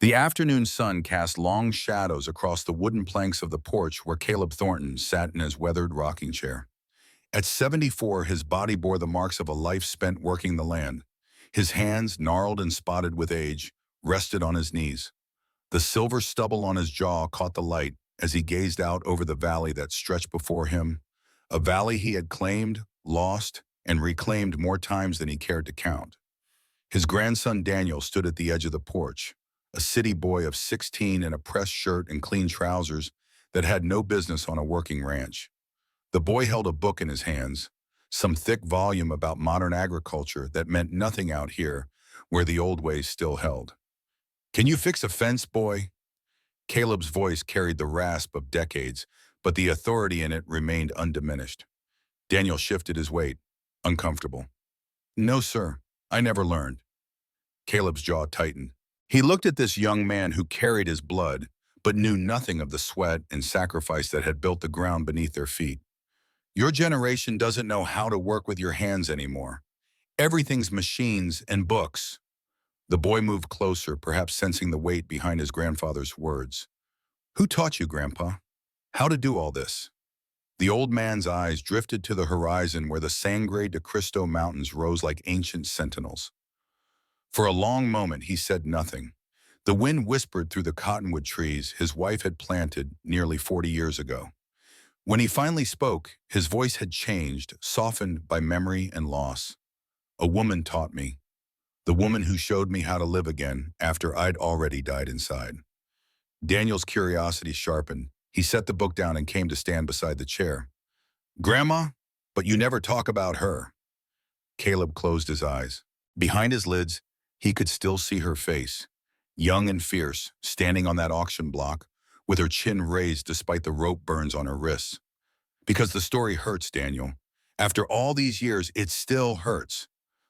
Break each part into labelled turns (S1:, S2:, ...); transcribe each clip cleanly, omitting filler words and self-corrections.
S1: The afternoon sun cast long shadows across the wooden planks of the porch where Caleb Thornton sat in his weathered rocking chair. At 74, his body bore the marks of a life spent working the land. His hands, gnarled and spotted with age, rested on his knees. The silver stubble on his jaw caught the light as he gazed out over the valley that stretched before him, a valley he had claimed, lost, and reclaimed more times than he cared to count. His grandson Daniel stood at the edge of the porch, a city boy of 16 in a pressed shirt and clean trousers that had no business on a working ranch. The boy held a book in his hands, some thick volume about modern agriculture that meant nothing out here, where the old ways still held. "Can you fix a fence, boy?" Caleb's voice carried the rasp of decades, but the authority in it remained undiminished. Daniel shifted his weight, uncomfortable. "No, sir, I never learned." Caleb's jaw tightened. He looked at this young man who carried his blood, but knew nothing of the sweat and sacrifice that had built the ground beneath their feet. "Your generation doesn't know how to work with your hands anymore. Everything's machines and books." The boy moved closer, perhaps sensing the weight behind his grandfather's words. "Who taught you, Grandpa? How to do all this?" The old man's eyes drifted to the horizon where the Sangre de Cristo Mountains rose like ancient sentinels. For a long moment, he said nothing. The wind whispered through the cottonwood trees his wife had planted nearly 40 years ago. When he finally spoke, his voice had changed, softened by memory and loss. "A woman taught me. The woman who showed me how to live again after I'd already died inside." Daniel's curiosity sharpened. He set the book down and came to stand beside the chair. "Grandma, but you never talk about her." Caleb closed his eyes. Behind his lids, he could still see her face, young and fierce, standing on that auction block, with her chin raised despite the rope burns on her wrists. "Because the story hurts, Daniel. After all these years, it still hurts.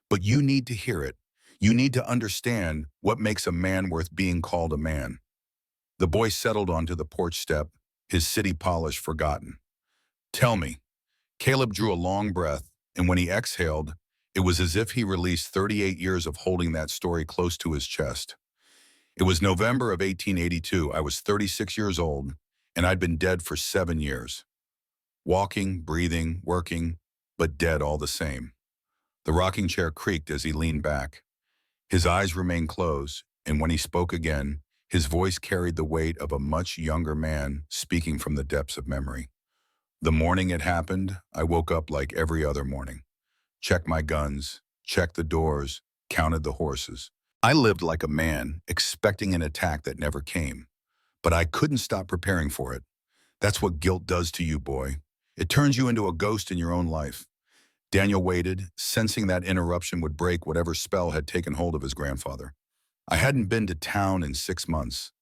S1: But you need to hear it. You need to understand what makes a man worth being called a man." The boy settled onto the porch step, his city polish forgotten. "Tell me." Caleb drew a long breath, and when he exhaled, it was as if he released 38 years of holding that story close to his chest. "It was November of 1882. I was 36 years old, and I'd been dead for 7 years. Walking, breathing, working, but dead all the same." The rocking chair creaked as he leaned back. His eyes remained closed, and when he spoke again, his voice carried the weight of a much younger man speaking from the depths of memory. "The morning it happened, I woke up like every other morning. Checked my guns, checked the doors, counted the horses. I lived like a man, expecting an attack that never came. But I couldn't stop preparing for it. That's what guilt does to you, boy. It turns you into a ghost in your own life." Daniel waited, sensing that interruption would break whatever spell had taken hold of his grandfather. "I hadn't been to town in 6 months.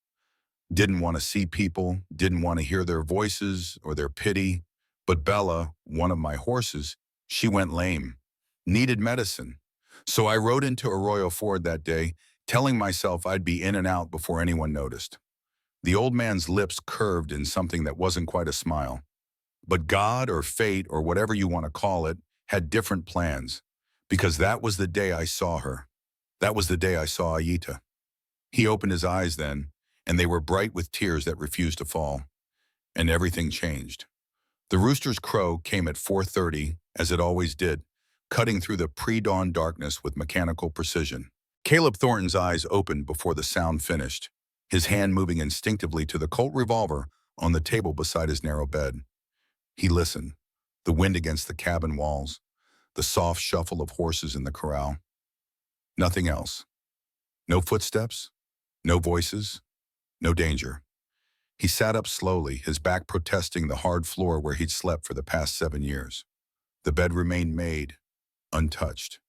S1: Didn't want to see people, didn't want to hear their voices or their pity. But Bella, one of my horses, she went lame. Needed medicine. So I rode into Arroyo Ford that day, telling myself I'd be in and out before anyone noticed." The old man's lips curved in something that wasn't quite a smile. "But God or fate or whatever you want to call it had different plans, because that was the day I saw her. That was the day I saw Ayita." He opened his eyes then, and they were bright with tears that refused to fall. And everything changed. The rooster's crow came at 4:30, as it always did, cutting through the pre-dawn darkness with mechanical precision. Caleb Thornton's eyes opened before the sound finished, his hand moving instinctively to the Colt revolver on the table beside his narrow bed. He listened, the wind against the cabin walls, the soft shuffle of horses in the corral. Nothing else. No footsteps, no voices, no danger. He sat up slowly, his back protesting the hard floor where he'd slept for the past 7 years. The bed remained made, untouched.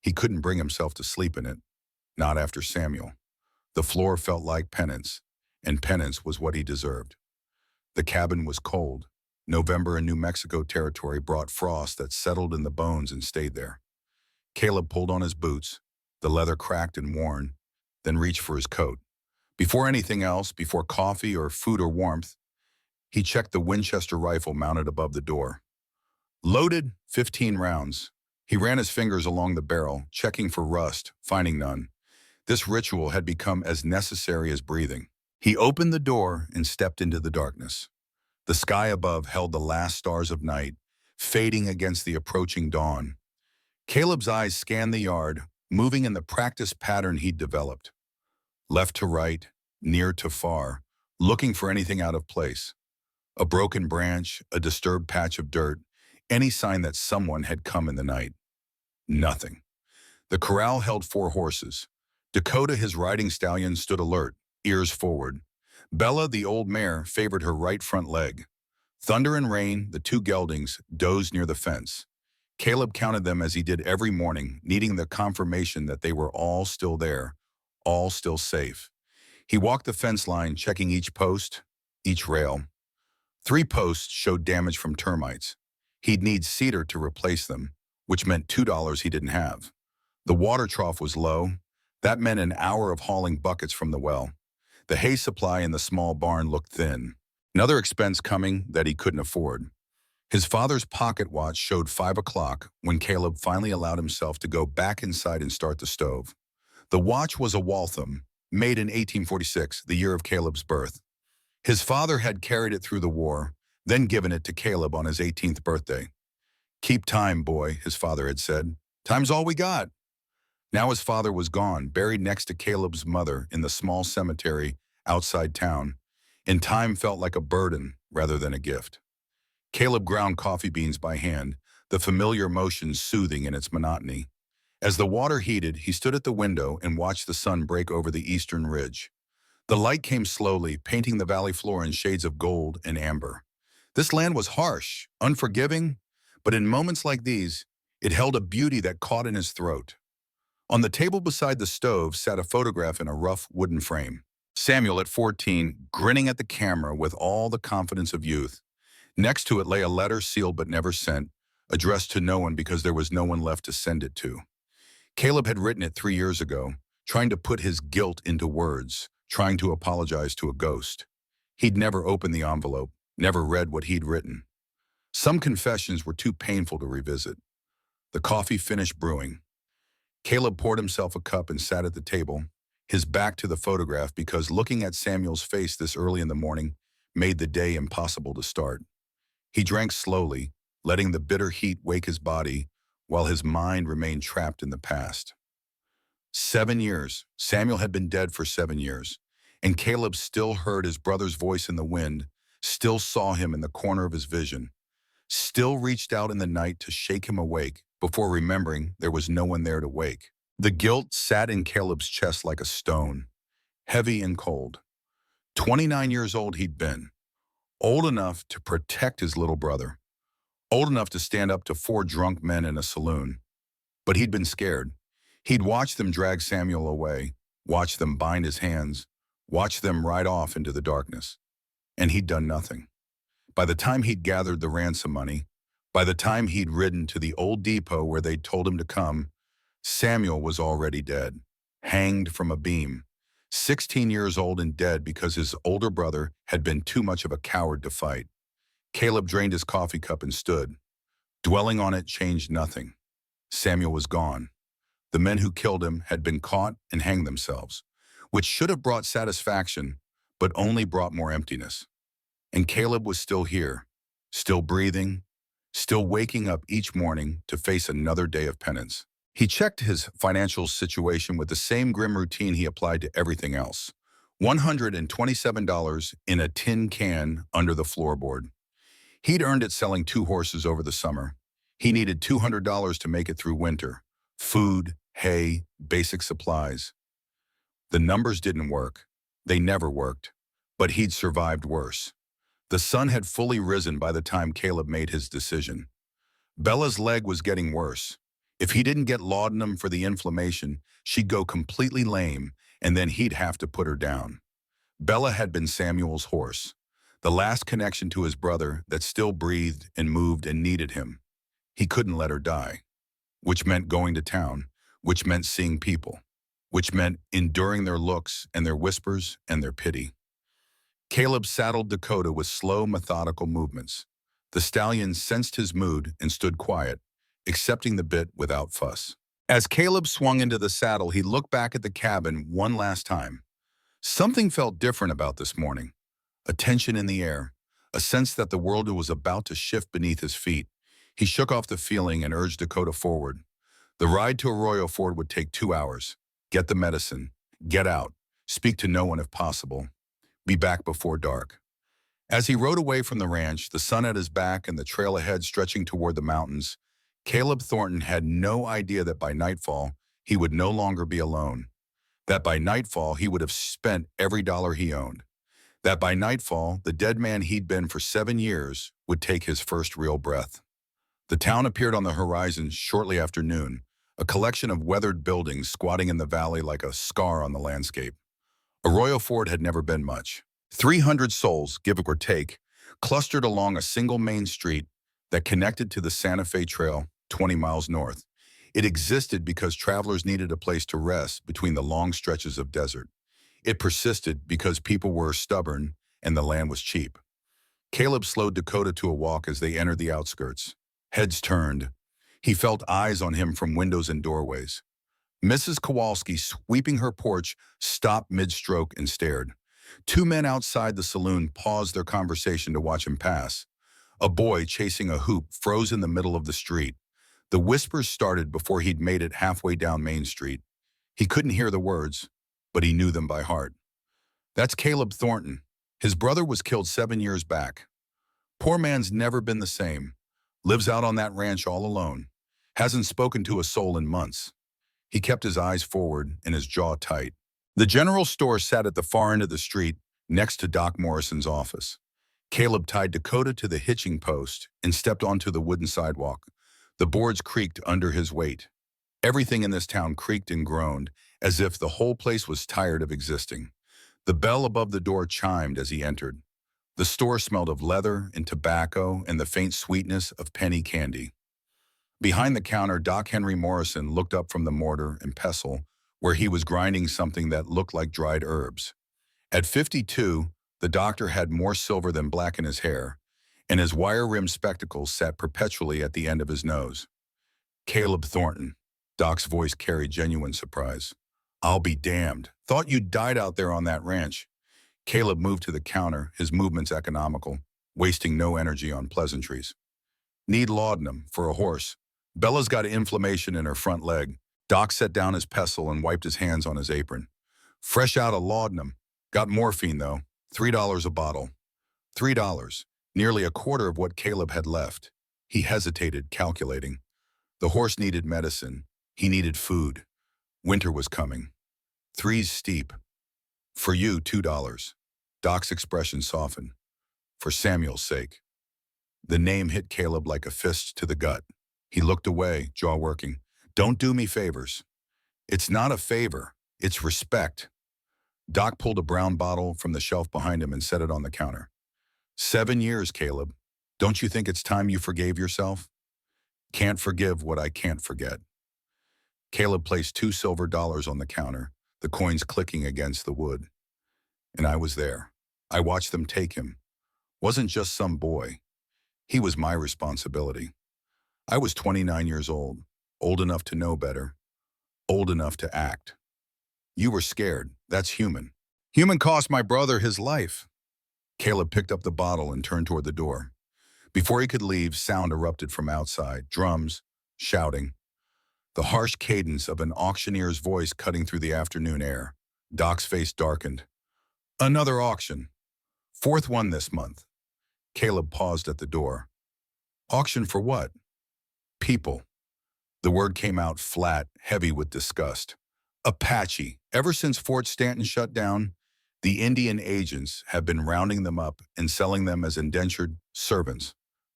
S1: He couldn't bring himself to sleep in it, not after Samuel. The floor felt like penance, and penance was what he deserved. The cabin was cold. November in New Mexico territory brought frost that settled in the bones and stayed there. Caleb pulled on his boots, the leather cracked and worn, then reached for his coat. Before anything else, before coffee or food or warmth, he checked the Winchester rifle mounted above the door. Loaded, 15 rounds. He ran his fingers along the barrel, checking for rust, finding none. This ritual had become as necessary as breathing. He opened the door and stepped into the darkness. The sky above held the last stars of night, fading against the approaching dawn. Caleb's eyes scanned the yard, moving in the practiced pattern he'd developed. Left to right, near to far, looking for anything out of place. A broken branch, a disturbed patch of dirt, any sign that someone had come in the night. Nothing. The corral held 4 horses. Dakota, his riding stallion, stood alert, ears forward. Bella, the old mare, favored her right front leg. Thunder and Rain, the 2 geldings, dozed near the fence. Caleb counted them as he did every morning, needing the confirmation that they were all still there, all still safe. He walked the fence line, checking each post, each rail. 3 posts showed damage from termites. He'd need cedar to replace them, which meant $2 he didn't have. The water trough was low. That meant an hour of hauling buckets from the well. The hay supply in the small barn looked thin. Another expense coming that he couldn't afford. His father's pocket watch showed 5 o'clock when Caleb finally allowed himself to go back inside and start the stove. The watch was a Waltham, made in 1846, the year of Caleb's birth. His father had carried it through the war, then given it to Caleb on his 18th birthday. "Keep time, boy," his father had said. "Time's all we got." Now his father was gone, buried next to Caleb's mother in the small cemetery outside town, and time felt like a burden rather than a gift. Caleb ground coffee beans by hand, the familiar motion soothing in its monotony. As the water heated, he stood at the window and watched the sun break over the eastern ridge. The light came slowly, painting the valley floor in shades of gold and amber. This land was harsh, unforgiving, but in moments like these, it held a beauty that caught in his throat. On the table beside the stove sat a photograph in a rough wooden frame. Samuel, at 14, grinning at the camera with all the confidence of youth. Next to it lay a letter sealed but never sent, addressed to no one because there was no one left to send it to. Caleb had written it 3 years ago, trying to put his guilt into words, trying to apologize to a ghost. He'd never opened the envelope, never read what he'd written. Some confessions were too painful to revisit. The coffee finished brewing. Caleb poured himself a cup and sat at the table, his back to the photograph because looking at Samuel's face this early in the morning made the day impossible to start. He drank slowly, letting the bitter heat wake his body while his mind remained trapped in the past. 7 years. Samuel had been dead for 7 years, and Caleb still heard his brother's voice in the wind, still saw him in the corner of his vision, still reached out in the night to shake him awake before remembering there was no one there to wake. The guilt sat in Caleb's chest like a stone, heavy and cold. 29 years old he'd been, old enough to protect his little brother, old enough to stand up to 4 drunk men in a saloon. But he'd been scared. He'd watched them drag Samuel away, watched them bind his hands, watched them ride off into the darkness. And he'd done nothing. By the time he'd gathered the ransom money, by the time he'd ridden to the old depot where they'd told him to come, Samuel was already dead, hanged from a beam, 16 years old and dead because his older brother had been too much of a coward to fight. Caleb drained his coffee cup and stood. Dwelling on it changed nothing. Samuel was gone. The men who killed him had been caught and hanged themselves, which should have brought satisfaction, but only brought more emptiness. And Caleb was still here, still breathing, still waking up each morning to face another day of penance. He checked his financial situation with the same grim routine he applied to everything else. $127 in a tin can under the floorboard. He'd earned it selling 2 horses over the summer. He needed $200 to make it through winter. Food, hay, basic supplies. The numbers didn't work. They never worked. But he'd survived worse. The sun had fully risen by the time Caleb made his decision. Bella's leg was getting worse. If he didn't get laudanum for the inflammation, she'd go completely lame, and then he'd have to put her down. Bella had been Samuel's horse, the last connection to his brother that still breathed and moved and needed him. He couldn't let her die, which meant going to town, which meant seeing people, which meant enduring their looks and their whispers and their pity. Caleb saddled Dakota with slow, methodical movements. The stallion sensed his mood and stood quiet, accepting the bit without fuss. As Caleb swung into the saddle, he looked back at the cabin one last time. Something felt different about this morning. A tension in the air, a sense that the world was about to shift beneath his feet. He shook off the feeling and urged Dakota forward. The ride to Arroyo Ford would take 2 hours. Get the medicine. Get out. Speak to no one if possible. Be back before dark. As he rode away from the ranch, the sun at his back and the trail ahead stretching toward the mountains, Caleb Thornton had no idea that by nightfall, he would no longer be alone. That by nightfall, he would have spent every dollar he owned. That by nightfall, the dead man he'd been for 7 years would take his first real breath. The town appeared on the horizon shortly after noon, a collection of weathered buildings squatting in the valley like a scar on the landscape. Arroyo Ford had never been much. 300 souls, give or take, clustered along a single main street that connected to the Santa Fe Trail 20 miles north. It existed because travelers needed a place to rest between the long stretches of desert. It persisted because people were stubborn and the land was cheap. Caleb slowed Dakota to a walk as they entered the outskirts. Heads turned. He felt eyes on him from windows and doorways. Mrs. Kowalski, sweeping her porch, stopped mid-stroke and stared. Two men outside the saloon paused their conversation to watch him pass. A boy chasing a hoop froze in the middle of the street. The whispers started before he'd made it halfway down Main Street. He couldn't hear the words, but he knew them by heart. That's Caleb Thornton. His brother was killed 7 years back. Poor man's never been the same. Lives out on that ranch all alone. Hasn't spoken to a soul in months. He kept his eyes forward and his jaw tight. The general store sat at the far end of the street, next to Doc Morrison's office. Caleb tied Dakota to the hitching post and stepped onto the wooden sidewalk. The boards creaked under his weight. Everything in this town creaked and groaned, as if the whole place was tired of existing. The bell above the door chimed as he entered. The store smelled of leather and tobacco and the faint sweetness of penny candy. Behind the counter, Doc Henry Morrison looked up from the mortar and pestle, where he was grinding something that looked like dried herbs. At 52, the doctor had more silver than black in his hair, and his wire-rimmed spectacles sat perpetually at the end of his nose. Caleb Thornton. Doc's voice carried genuine surprise. I'll be damned. Thought you'd died out there on that ranch. Caleb moved to the counter, his movements economical, wasting no energy on pleasantries. Need laudanum for a horse. Bella's got inflammation in her front leg. Doc set down his pestle and wiped his hands on his apron. Fresh out of laudanum. Got morphine, though. $3 a bottle. $3. Nearly a quarter of what Caleb had left. He hesitated, calculating. The horse needed medicine. He needed food. Winter was coming. Three's steep. For you, $2. Doc's expression softened. For Samuel's sake. The name hit Caleb like a fist to the gut. He looked away, jaw working. Don't do me favors. It's not a favor. It's respect. Doc pulled a brown bottle from the shelf behind him and set it on the counter. 7 years, Caleb. Don't you think it's time you forgave yourself? Can't forgive what I can't forget. Caleb placed 2 silver dollars on the counter, the coins clicking against the wood. And I was there. I watched them take him. Wasn't just some boy. He was my responsibility. I was 29 years old enough to know better, old enough to act. You were scared. That's human. Human cost my brother his life. Caleb picked up the bottle and turned toward the door. Before he could leave, sound erupted from outside, drums, shouting. The harsh cadence of an auctioneer's voice cutting through the afternoon air. Doc's face darkened. Another auction. 4th one this month. Caleb paused at the door. Auction for what? People. The word came out flat, heavy with disgust. Apache. Ever since Fort Stanton shut down, the Indian agents have been rounding them up and selling them as indentured servants.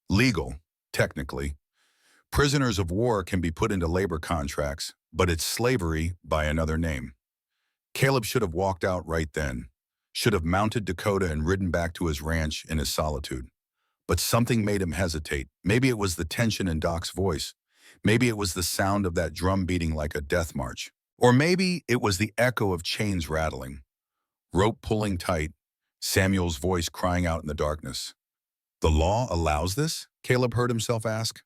S1: Legal, technically. Prisoners of war can be put into labor contracts, but it's slavery by another name. Caleb should have walked out right then, should have mounted Dakota and ridden back to his ranch in his solitude. But something made him hesitate. Maybe it was the tension in Doc's voice. Maybe it was the sound of that drum beating like a death march. Or maybe it was the echo of chains rattling. Rope pulling tight, Samuel's voice crying out in the darkness. The law allows this? Caleb heard himself ask.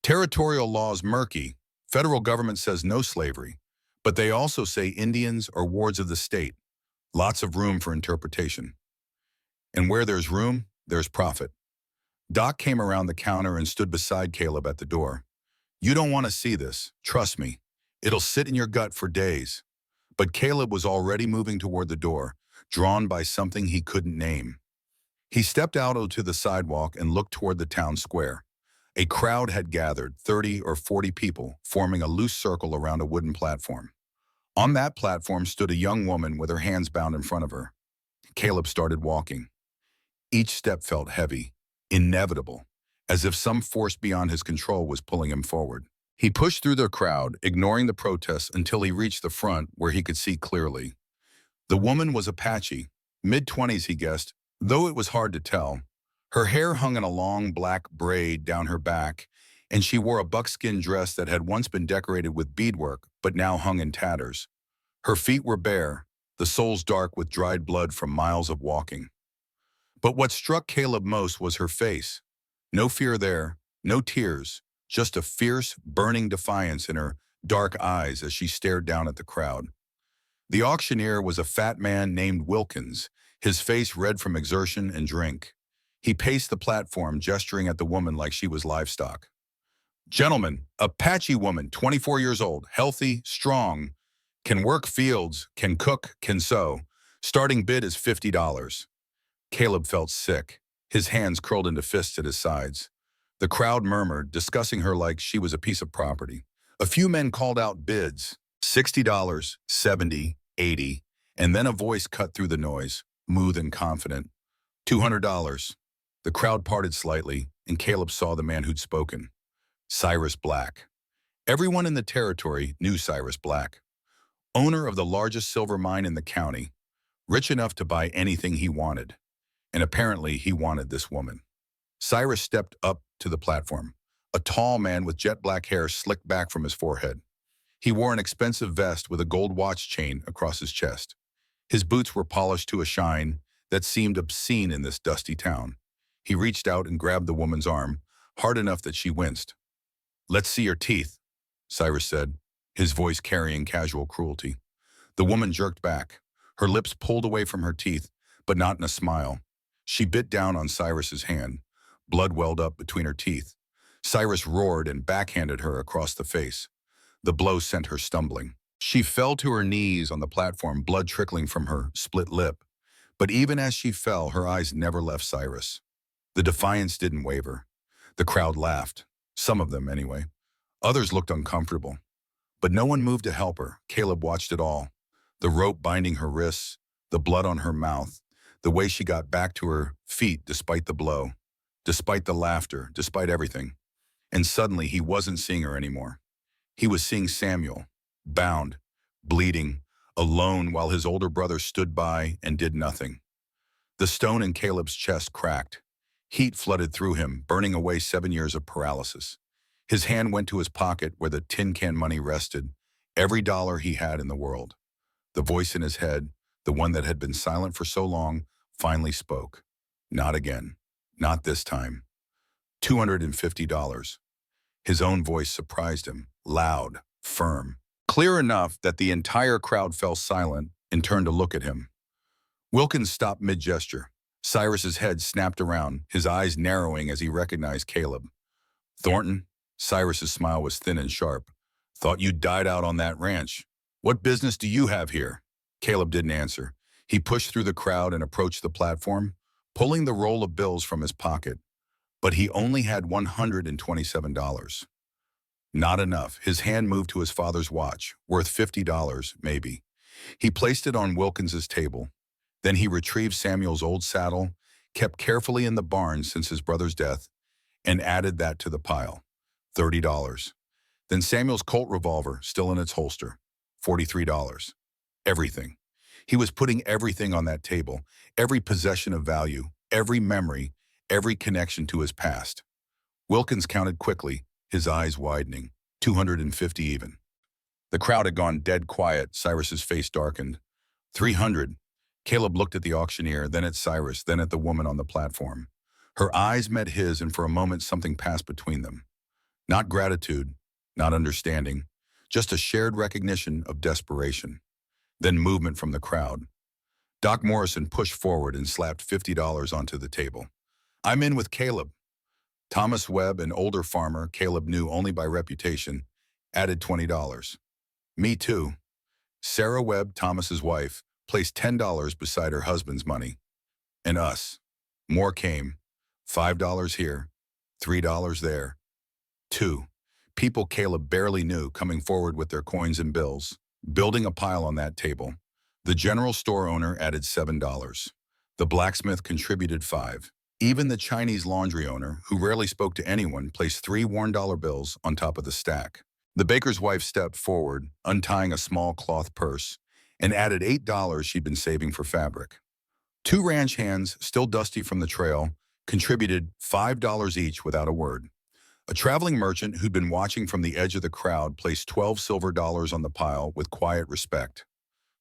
S1: Territorial law's murky, Federal government says no slavery, but they also say Indians or wards of the state. Lots of room for interpretation. And where there's room, there's profit. Doc came around the counter and stood beside Caleb at the door. You don't want to see this, trust me. It'll sit in your gut for days. But Caleb was already moving toward the door, drawn by something he couldn't name. He stepped out onto the sidewalk and looked toward the town square. A crowd had gathered, 30 or 40 people, forming a loose circle around a wooden platform. On that platform stood a young woman with her hands bound in front of her. Caleb started walking. Each step felt heavy, inevitable, as if some force beyond his control was pulling him forward. He pushed through the crowd, ignoring the protests until he reached the front where he could see clearly. The woman was Apache, mid-20s he guessed, though it was hard to tell. Her hair hung in a long black braid down her back, and she wore a buckskin dress that had once been decorated with beadwork but now hung in tatters. Her feet were bare, the soles dark with dried blood from miles of walking. But what struck Caleb most was her face. No fear there, no tears, just a fierce, burning defiance in her dark eyes as she stared down at the crowd. The auctioneer was a fat man named Wilkins, his face red from exertion and drink. He paced the platform, gesturing at the woman like she was livestock. Gentlemen, Apache woman, 24 years old, healthy, strong, can work fields, can cook, can sew. Starting bid is $50. Caleb felt sick, his hands curled into fists at his sides. The crowd murmured, discussing her like she was a piece of property. A few men called out bids, $60, $70, $80, and then a voice cut through the noise, smooth and confident. $200. The crowd parted slightly, and Caleb saw the man who'd spoken. Cyrus Black. Everyone in the territory knew Cyrus Black. Owner of the largest silver mine in the county, rich enough to buy anything he wanted. And apparently he wanted this woman. Cyrus stepped up to the platform, a tall man with jet black hair slicked back from his forehead. He wore an expensive vest with a gold watch chain across his chest. His boots were polished to a shine that seemed obscene in this dusty town. He reached out and grabbed the woman's arm, hard enough that she winced. Let's see your teeth, Cyrus said, his voice carrying casual cruelty. The woman jerked back, her lips pulled away from her teeth, but not in a smile. She bit down on Cyrus's hand. Blood welled up between her teeth. Cyrus roared and backhanded her across the face. The blow sent her stumbling. She fell to her knees on the platform, blood trickling from her split lip. But even as she fell, her eyes never left Cyrus. The defiance didn't waver. The crowd laughed, some of them anyway. Others looked uncomfortable. But no one moved to help her. Caleb watched it all. The rope binding her wrists, the blood on her mouth, the way she got back to her feet despite the blow, despite the laughter, despite everything. And suddenly he wasn't seeing her anymore. He was seeing Samuel, bound, bleeding, alone while his older brother stood by and did nothing. The stone in Caleb's chest cracked. Heat flooded through him, burning away 7 years of paralysis. His hand went to his pocket where the tin can money rested, every dollar he had in the world. The voice in his head, the one that had been silent for so long, finally spoke. Not again. Not this time. $250. His own voice surprised him, loud, firm, clear enough that the entire crowd fell silent and turned to look at him. Wilkins stopped mid-gesture. Cyrus's head snapped around, his eyes narrowing as he recognized Caleb. Thornton? Cyrus's smile was thin and sharp. Thought you died out on that ranch. What business do you have here? Caleb didn't answer. He pushed through the crowd and approached the platform, pulling the roll of bills from his pocket. But he only had $127. Not enough. His hand moved to his father's watch, worth $50, maybe. He placed it on Wilkins's table. Then he retrieved Samuel's old saddle, kept carefully in the barn since his brother's death, and added that to the pile. $30. Then Samuel's Colt revolver, still in its holster. $43. Everything. He was putting everything on that table, every possession of value, every memory, every connection to his past. Wilkins counted quickly, his eyes widening. 250 even. The crowd had gone dead quiet. Cyrus's face darkened. 300. Caleb looked at the auctioneer, then at Cyrus, then at the woman on the platform. Her eyes met his, and for a moment something passed between them. Not gratitude, not understanding, just a shared recognition of desperation. Then movement from the crowd. Doc Morrison pushed forward and slapped $50 onto the table. I'm in with Caleb. Thomas Webb, an older farmer Caleb knew only by reputation, added $20. Me too. Sarah Webb, Thomas's wife, placed $10 beside her husband's money. And us. More came. $5 here, $3 there. 2. People Caleb barely knew coming forward with their coins and bills, building a pile on that table. The general store owner added $7. The blacksmith contributed $5. Even the Chinese laundry owner, who rarely spoke to anyone, placed 3 $1 bills on top of the stack. The baker's wife stepped forward, untying a small cloth purse, and added $8 she'd been saving for fabric. 2 ranch hands, still dusty from the trail, contributed $5 each without a word. A traveling merchant who'd been watching from the edge of the crowd placed 12 silver dollars on the pile with quiet respect.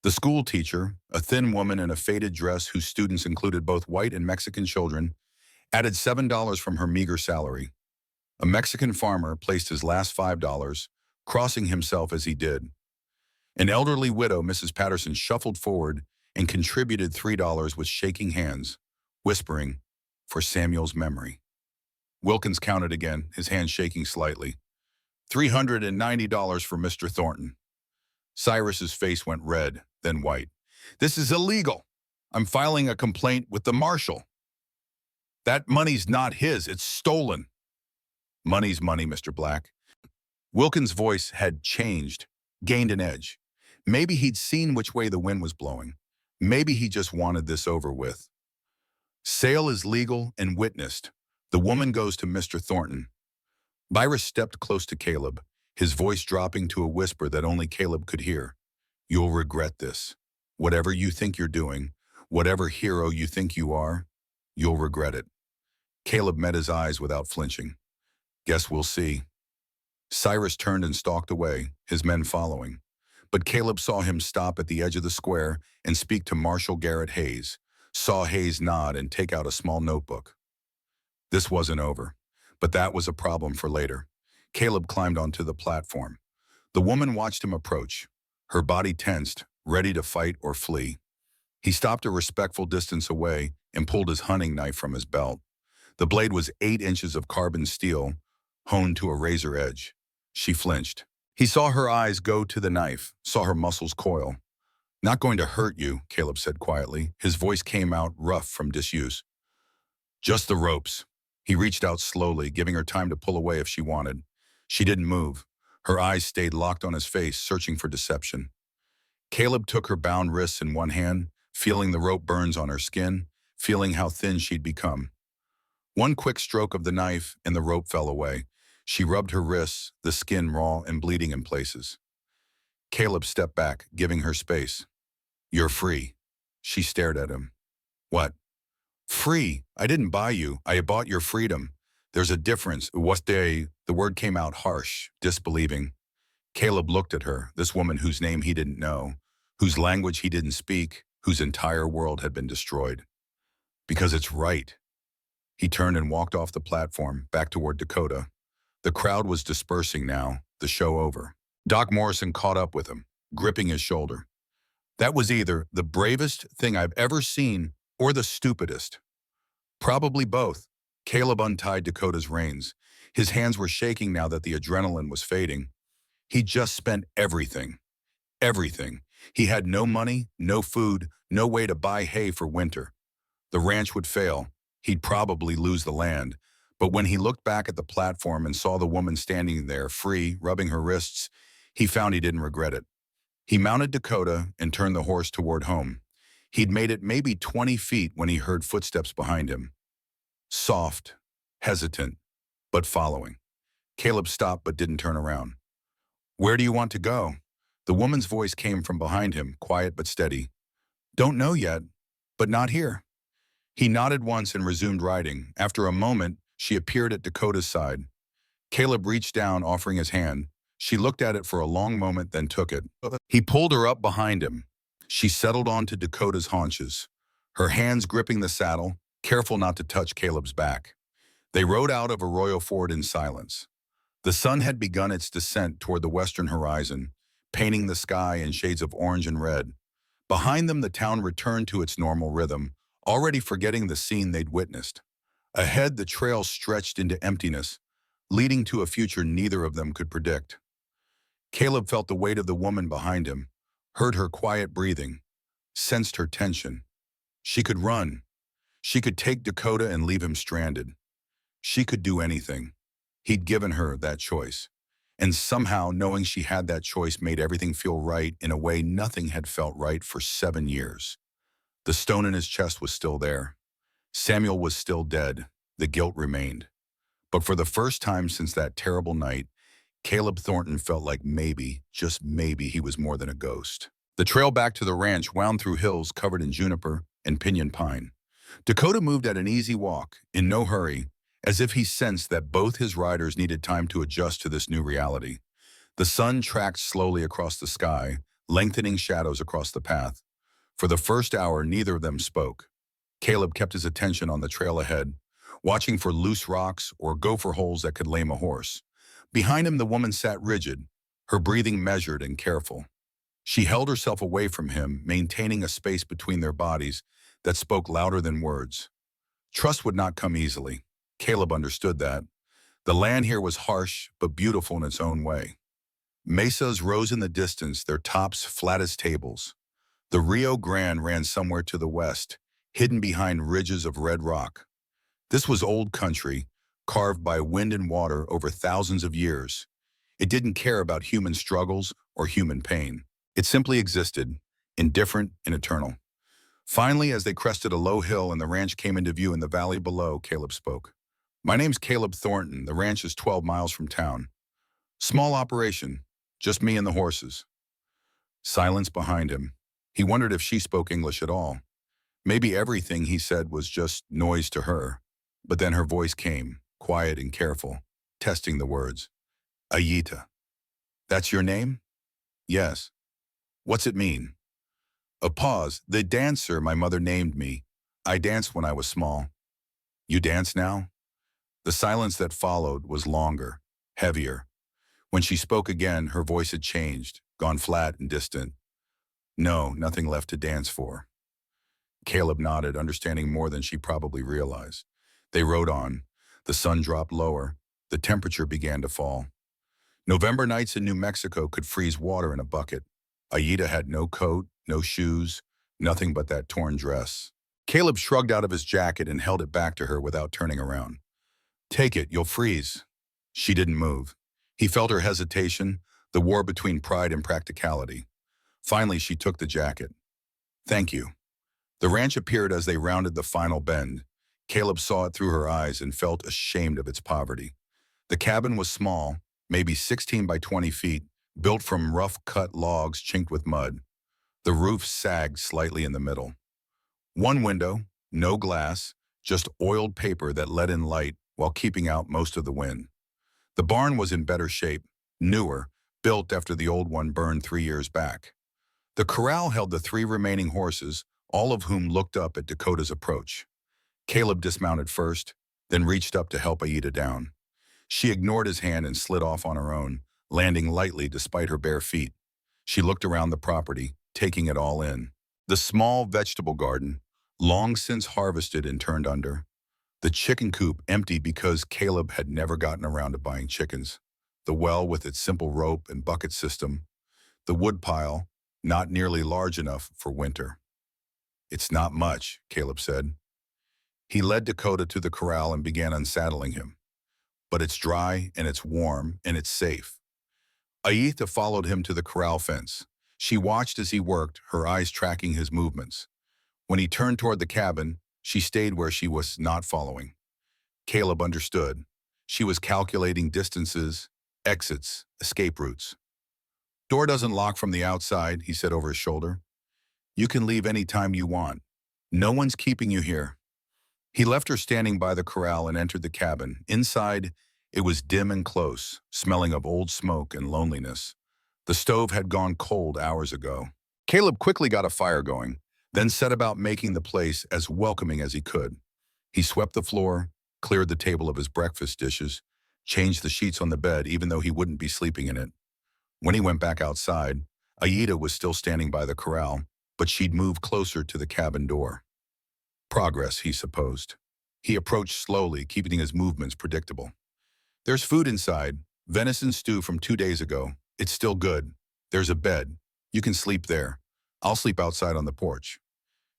S1: The school teacher, a thin woman in a faded dress whose students included both white and Mexican children, added $7 from her meager salary. A Mexican farmer placed his last $5, crossing himself as he did. An elderly widow, Mrs. Patterson, shuffled forward and contributed $3 with shaking hands, whispering, "For Samuel's memory." Wilkins counted again, his hand shaking slightly. $390 for Mr. Thornton. Cyrus's face went red, then white. "This is illegal. I'm filing a complaint with the marshal. That money's not his, it's stolen." "Money's money, Mr. Black." Wilkins' voice had changed, gained an edge. Maybe he'd seen which way the wind was blowing. Maybe he just wanted this over with. "Sale is legal and witnessed. The woman goes to Mr. Thornton." Byrus stepped close to Caleb, his voice dropping to a whisper that only Caleb could hear. "You'll regret this. Whatever you think you're doing, whatever hero you think you are, you'll regret it." Caleb met his eyes without flinching. "Guess we'll see." Cyrus turned and stalked away, his men following. But Caleb saw him stop at the edge of the square and speak to Marshal Garrett Hayes, saw Hayes nod and take out a small notebook. This wasn't over, but that was a problem for later. Caleb climbed onto the platform. The woman watched him approach, her body tensed, ready to fight or flee. He stopped a respectful distance away and pulled his hunting knife from his belt. The blade was 8 inches of carbon steel, honed to a razor edge. She flinched. He saw her eyes go to the knife, saw her muscles coil. "Not going to hurt you," Caleb said quietly. His voice came out rough from disuse. "Just the ropes." He reached out slowly, giving her time to pull away if she wanted. She didn't move. Her eyes stayed locked on his face, searching for deception. Caleb took her bound wrists in one hand, feeling the rope burns on her skin, feeling how thin she'd become. One quick stroke of the knife, and the rope fell away. She rubbed her wrists, the skin raw and bleeding in places. Caleb stepped back, giving her space. "You're free." She stared at him. "What?" "Free. I didn't buy you. I bought your freedom. There's a difference." The word came out harsh, disbelieving. Caleb looked at her, this woman whose name he didn't know, whose language he didn't speak, whose entire world had been destroyed. "Because it's right." He turned and walked off the platform, back toward Dakota. The crowd was dispersing now, the show over. Doc Morrison caught up with him, gripping his shoulder. "That was either the bravest thing I've ever seen or the stupidest." "Probably both." Caleb untied Dakota's reins. His hands were shaking now that the adrenaline was fading. He'd just spent everything. Everything. He had no money, no food, no way to buy hay for winter. The ranch would fail. He'd probably lose the land. But when he looked back at the platform and saw the woman standing there, free, rubbing her wrists, he found he didn't regret it. He mounted Dakota and turned the horse toward home. He'd made it maybe 20 feet when he heard footsteps behind him. Soft, hesitant, but following. Caleb stopped but didn't turn around. "Where do you want to go?" The woman's voice came from behind him, quiet but steady. "Don't know yet, but not here." He nodded once and resumed riding. After a moment, she appeared at Dakota's side. Caleb reached down, offering his hand. She looked at it for a long moment, then took it. He pulled her up behind him. She settled onto Dakota's haunches, her hands gripping the saddle, careful not to touch Caleb's back. They rode out of Arroyo Ford in silence. The sun had begun its descent toward the western horizon, painting the sky in shades of orange and red. Behind them, the town returned to its normal rhythm, already forgetting the scene they'd witnessed. Ahead, the trail stretched into emptiness, leading to a future neither of them could predict. Caleb felt the weight of the woman behind him, heard her quiet breathing, sensed her tension. She could run. She could take Dakota and leave him stranded. She could do anything. He'd given her that choice. And somehow, knowing she had that choice made everything feel right in a way nothing had felt right for 7 years. The stone in his chest was still there. Samuel was still dead. The guilt remained. But for the first time since that terrible night, Caleb Thornton felt like maybe, just maybe, he was more than a ghost. The trail back to the ranch wound through hills covered in juniper and pinyon pine. Dakota moved at an easy walk, in no hurry, as if he sensed that both his riders needed time to adjust to this new reality. The sun tracked slowly across the sky, lengthening shadows across the path. For the first hour, neither of them spoke. Caleb kept his attention on the trail ahead, watching for loose rocks or gopher holes that could lame a horse. Behind him, the woman sat rigid, her breathing measured and careful. She held herself away from him, maintaining a space between their bodies that spoke louder than words. Trust would not come easily. Caleb understood that. The land here was harsh, but beautiful in its own way. Mesas rose in the distance, their tops flat as tables. The Rio Grande ran somewhere to the west, hidden behind ridges of red rock. This was old country, carved by wind and water over thousands of years. It didn't care about human struggles or human pain. It simply existed, indifferent and eternal. Finally, as they crested a low hill and the ranch came into view in the valley below, Caleb spoke. "My name's Caleb Thornton. The ranch is 12 miles from town. Small operation, just me and the horses." Silence behind him. He wondered if she spoke English at all. Maybe everything he said was just noise to her. But then her voice came, quiet and careful, testing the words. "Ayita. That's your name?" "Yes." "What's it mean?" A pause. "The dancer my mother named me. I danced when I was small." "You dance now?" The silence that followed was longer, heavier. When she spoke again, her voice had changed, gone flat and distant. "No, nothing left to dance for." Caleb nodded, understanding more than she probably realized. They rode on. The sun dropped lower. The temperature began to fall. November nights in New Mexico could freeze water in a bucket. Aida had no coat, no shoes, nothing but that torn dress. Caleb shrugged out of his jacket and held it back to her without turning around. "Take it, you'll freeze." She didn't move. He felt her hesitation, the war between pride and practicality. Finally, she took the jacket. "Thank you." The ranch appeared as they rounded the final bend. Caleb saw it through her eyes and felt ashamed of its poverty. The cabin was small, maybe 16 by 20 feet, built from rough-cut logs chinked with mud. The roof sagged slightly in the middle. One window, no glass, just oiled paper that let in light while keeping out most of the wind. The barn was in better shape, newer, built after the old one burned 3 years back. The corral held the 3 remaining horses, all of whom looked up at Dakota's approach. Caleb dismounted first, then reached up to help Aida down. She ignored his hand and slid off on her own, landing lightly despite her bare feet. She looked around the property, taking it all in. The small vegetable garden, long since harvested and turned under. The chicken coop empty because Caleb had never gotten around to buying chickens. The well with its simple rope and bucket system. The woodpile, not nearly large enough for winter. "It's not much," Caleb said. He led Dakota to the corral and began unsaddling him. "But it's dry, and it's warm, and it's safe." Aida followed him to the corral fence. She watched as he worked, her eyes tracking his movements. When he turned toward the cabin, she stayed where she was not following. Caleb understood. She was calculating distances, exits, escape routes. "Door doesn't lock from the outside," he said over his shoulder. "You can leave any time you want. No one's keeping you here." He left her standing by the corral and entered the cabin. Inside, it was dim and close, smelling of old smoke and loneliness. The stove had gone cold hours ago. Caleb quickly got a fire going, then set about making the place as welcoming as he could. He swept the floor, cleared the table of his breakfast dishes, changed the sheets on the bed even though he wouldn't be sleeping in it. When he went back outside, Aida was still standing by the corral, but she'd moved closer to the cabin door. Progress, he supposed. He approached slowly, keeping his movements predictable. There's food inside. Venison stew from 2 days ago. It's still good. There's a bed. You can sleep there. I'll sleep outside on the porch.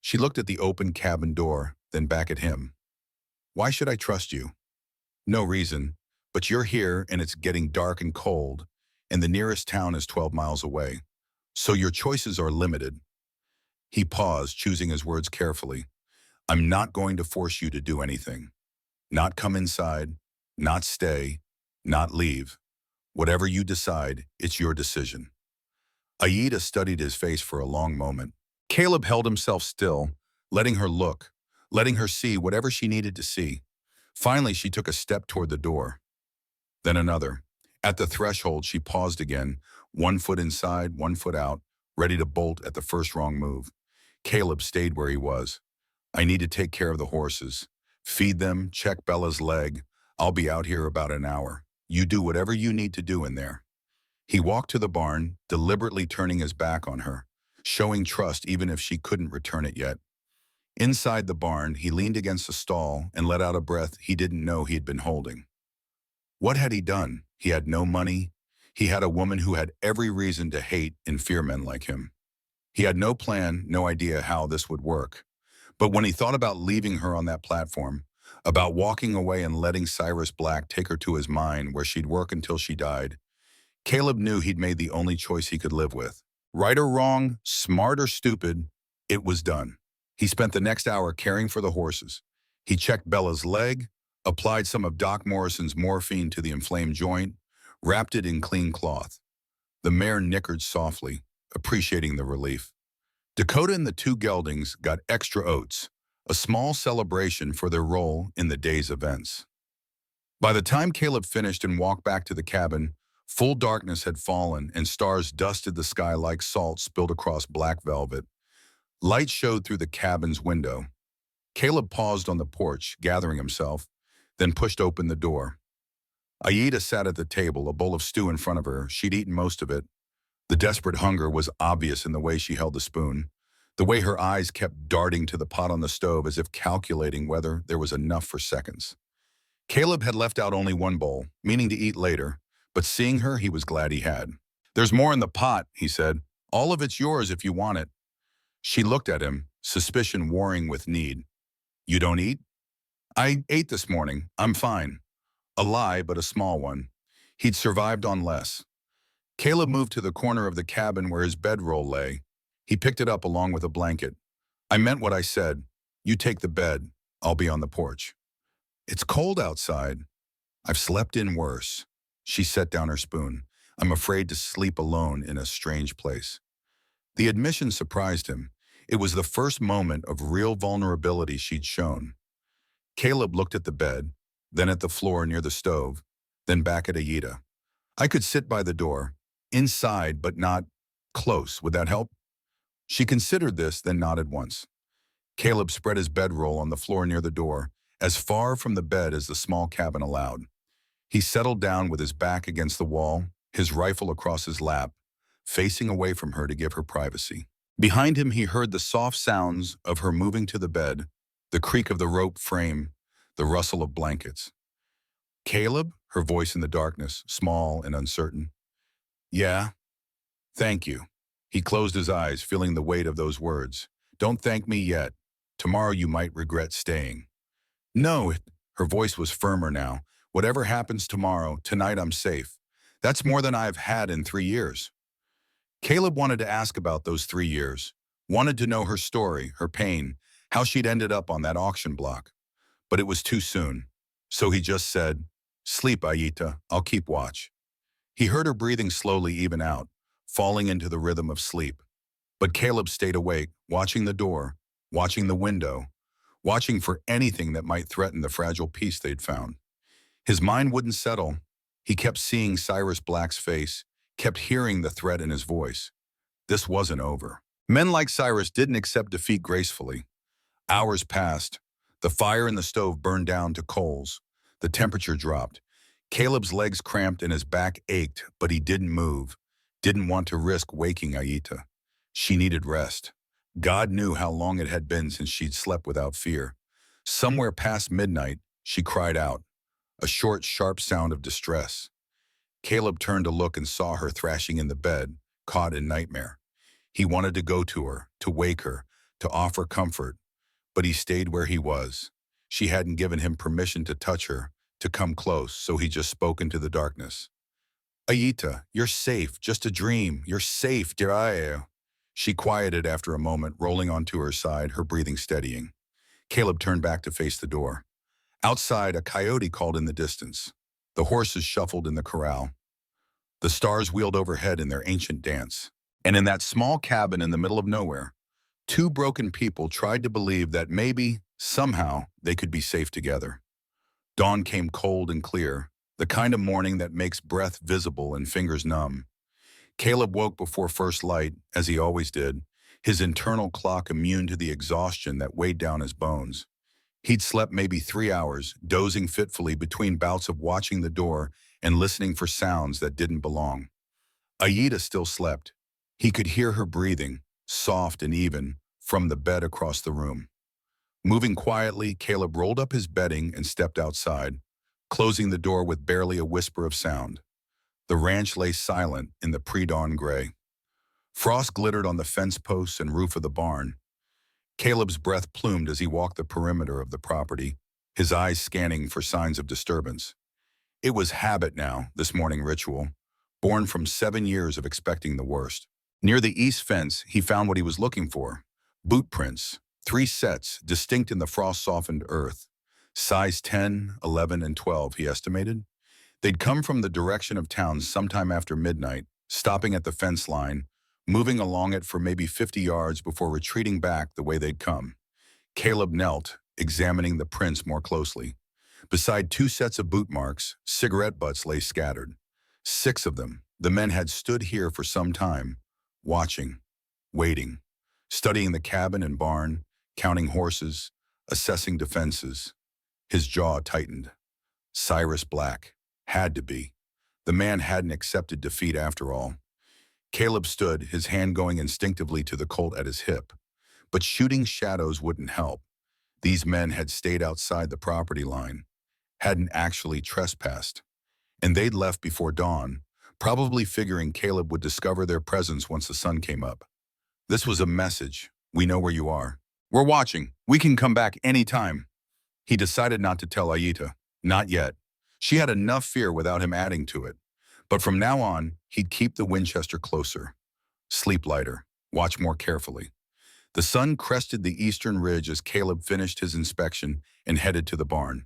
S1: She looked at the open cabin door, then back at him. Why should I trust you? No reason, but you're here and it's getting dark and cold, and the nearest town is 12 miles away. So your choices are limited. He paused, choosing his words carefully. I'm not going to force you to do anything. Not come inside, not stay, not leave. Whatever you decide, it's your decision. Aida studied his face for a long moment. Caleb held himself still, letting her look, letting her see whatever she needed to see. Finally, she took a step toward the door. Then another. At the threshold, she paused again, 1 foot inside, 1 foot out, ready to bolt at the first wrong move. Caleb stayed where he was. I need to take care of the horses. Feed them, check Bella's leg. I'll be out here about an hour. You do whatever you need to do in there. He walked to the barn, deliberately turning his back on her, showing trust even if she couldn't return it yet. Inside the barn, he leaned against a stall and let out a breath he didn't know he had been holding. What had he done? He had no money. He had a woman who had every reason to hate and fear men like him. He had no plan, no idea how this would work. But when he thought about leaving her on that platform, about walking away and letting Cyrus Black take her to his mine where she'd work until she died, Caleb knew he'd made the only choice he could live with. Right or wrong, smart or stupid, it was done. He spent the next hour caring for the horses. He checked Bella's leg, applied some of Doc Morrison's morphine to the inflamed joint, wrapped it in clean cloth. The mare nickered softly, appreciating the relief. Dakota and the two geldings got extra oats, a small celebration for their role in the day's events. By the time Caleb finished and walked back to the cabin, full darkness had fallen and stars dusted the sky like salt spilled across black velvet. Light showed through the cabin's window. Caleb paused on the porch, gathering himself, then pushed open the door. Aida sat at the table, a bowl of stew in front of her. She'd eaten most of it. The desperate hunger was obvious in the way she held the spoon, the way her eyes kept darting to the pot on the stove as if calculating whether there was enough for seconds. Caleb had left out only one bowl, meaning to eat later, but seeing her, he was glad he had. There's more in the pot, he said. All of it's yours if you want it. She looked at him, suspicion warring with need. You don't eat? I ate this morning. I'm fine. A lie, but a small one. He'd survived on less. Caleb moved to the corner of the cabin where his bedroll lay. He picked it up along with a blanket. I meant what I said. You take the bed. I'll be on the porch. It's cold outside. I've slept in worse. She set down her spoon. I'm afraid to sleep alone in a strange place. The admission surprised him. It was the first moment of real vulnerability she'd shown. Caleb looked at the bed, then at the floor near the stove, then back at Aida. I could sit by the door, inside but not close. Would that help? She considered this, then nodded once. Caleb spread his bedroll on the floor near the door, as far from the bed as the small cabin allowed. He settled down with his back against the wall, his rifle across his lap, facing away from her to give her privacy. Behind him, he heard the soft sounds of her moving to the bed, the creak of the rope frame, the rustle of blankets. Caleb, her voice in the darkness, small and uncertain. Yeah, thank you. He closed his eyes, feeling the weight of those words. Don't thank me yet. Tomorrow you might regret staying. No, her voice was firmer now. Whatever happens tomorrow, tonight I'm safe. That's more than I've had in 3 years. Caleb wanted to ask about those 3 years, wanted to know her story, her pain, how she'd ended up on that auction block. But it was too soon. So he just said, Sleep, Aida, I'll keep watch. He heard her breathing slowly even out, falling into the rhythm of sleep. But Caleb stayed awake, watching the door, watching the window, watching for anything that might threaten the fragile peace they'd found. His mind wouldn't settle. He kept seeing Cyrus Black's face, kept hearing the threat in his voice. This wasn't over. Men like Cyrus didn't accept defeat gracefully. Hours passed. The fire in the stove burned down to coals. The temperature dropped. Caleb's legs cramped and his back ached, but he didn't move, didn't want to risk waking Aita. She needed rest. God knew how long it had been since she'd slept without fear. Somewhere past midnight, she cried out, a short, sharp sound of distress. Caleb turned to look and saw her thrashing in the bed, caught in nightmare. He wanted to go to her, to wake her, to offer comfort, but he stayed where he was. She hadn't given him permission to touch her, to come close, so he just spoke into the darkness. Aita, you're safe, just a dream. You're safe, dear Aya. She quieted after a moment, rolling onto her side, her breathing steadying. Caleb turned back to face the door. Outside, a coyote called in the distance. The horses shuffled in the corral. The stars wheeled overhead in their ancient dance. And in that small cabin in the middle of nowhere, two broken people tried to believe that maybe, somehow, they could be safe together. Dawn came cold and clear, the kind of morning that makes breath visible and fingers numb. Caleb woke before first light, as he always did, his internal clock immune to the exhaustion that weighed down his bones. He'd slept maybe 3 hours, dozing fitfully between bouts of watching the door and listening for sounds that didn't belong. Aida still slept. He could hear her breathing, soft and even, from the bed across the room. Moving quietly, Caleb rolled up his bedding and stepped outside, closing the door with barely a whisper of sound. The ranch lay silent in the pre-dawn gray. Frost glittered on the fence posts and roof of the barn. Caleb's breath plumed as he walked the perimeter of the property, his eyes scanning for signs of disturbance. It was habit now, this morning ritual, born from 7 years of expecting the worst. Near the east fence, he found what he was looking for. Boot prints, 3 sets, distinct in the frost-softened earth. Size 10, 11, and 12, he estimated. They'd come from the direction of town sometime after midnight, stopping at the fence line, moving along it for maybe 50 yards before retreating back the way they'd come. Caleb knelt, examining the prints more closely. Beside 2 sets of boot marks, cigarette butts lay scattered. 6 of them. The men had stood here for some time, watching, waiting, studying the cabin and barn, counting horses, assessing defenses. His jaw tightened. Cyrus Black. Had to be. The man hadn't accepted defeat after all. Caleb stood, his hand going instinctively to the Colt at his hip. But shooting shadows wouldn't help. These men had stayed outside the property line, hadn't actually trespassed. And they'd left before dawn, probably figuring Caleb would discover their presence once the sun came up. This was a message. We know where you are. We're watching. We can come back any time. He decided not to tell Aita. Not yet. She had enough fear without him adding to it. But from now on, he'd keep the Winchester closer. Sleep lighter. Watch more carefully. The sun crested the eastern ridge as Caleb finished his inspection and headed to the barn.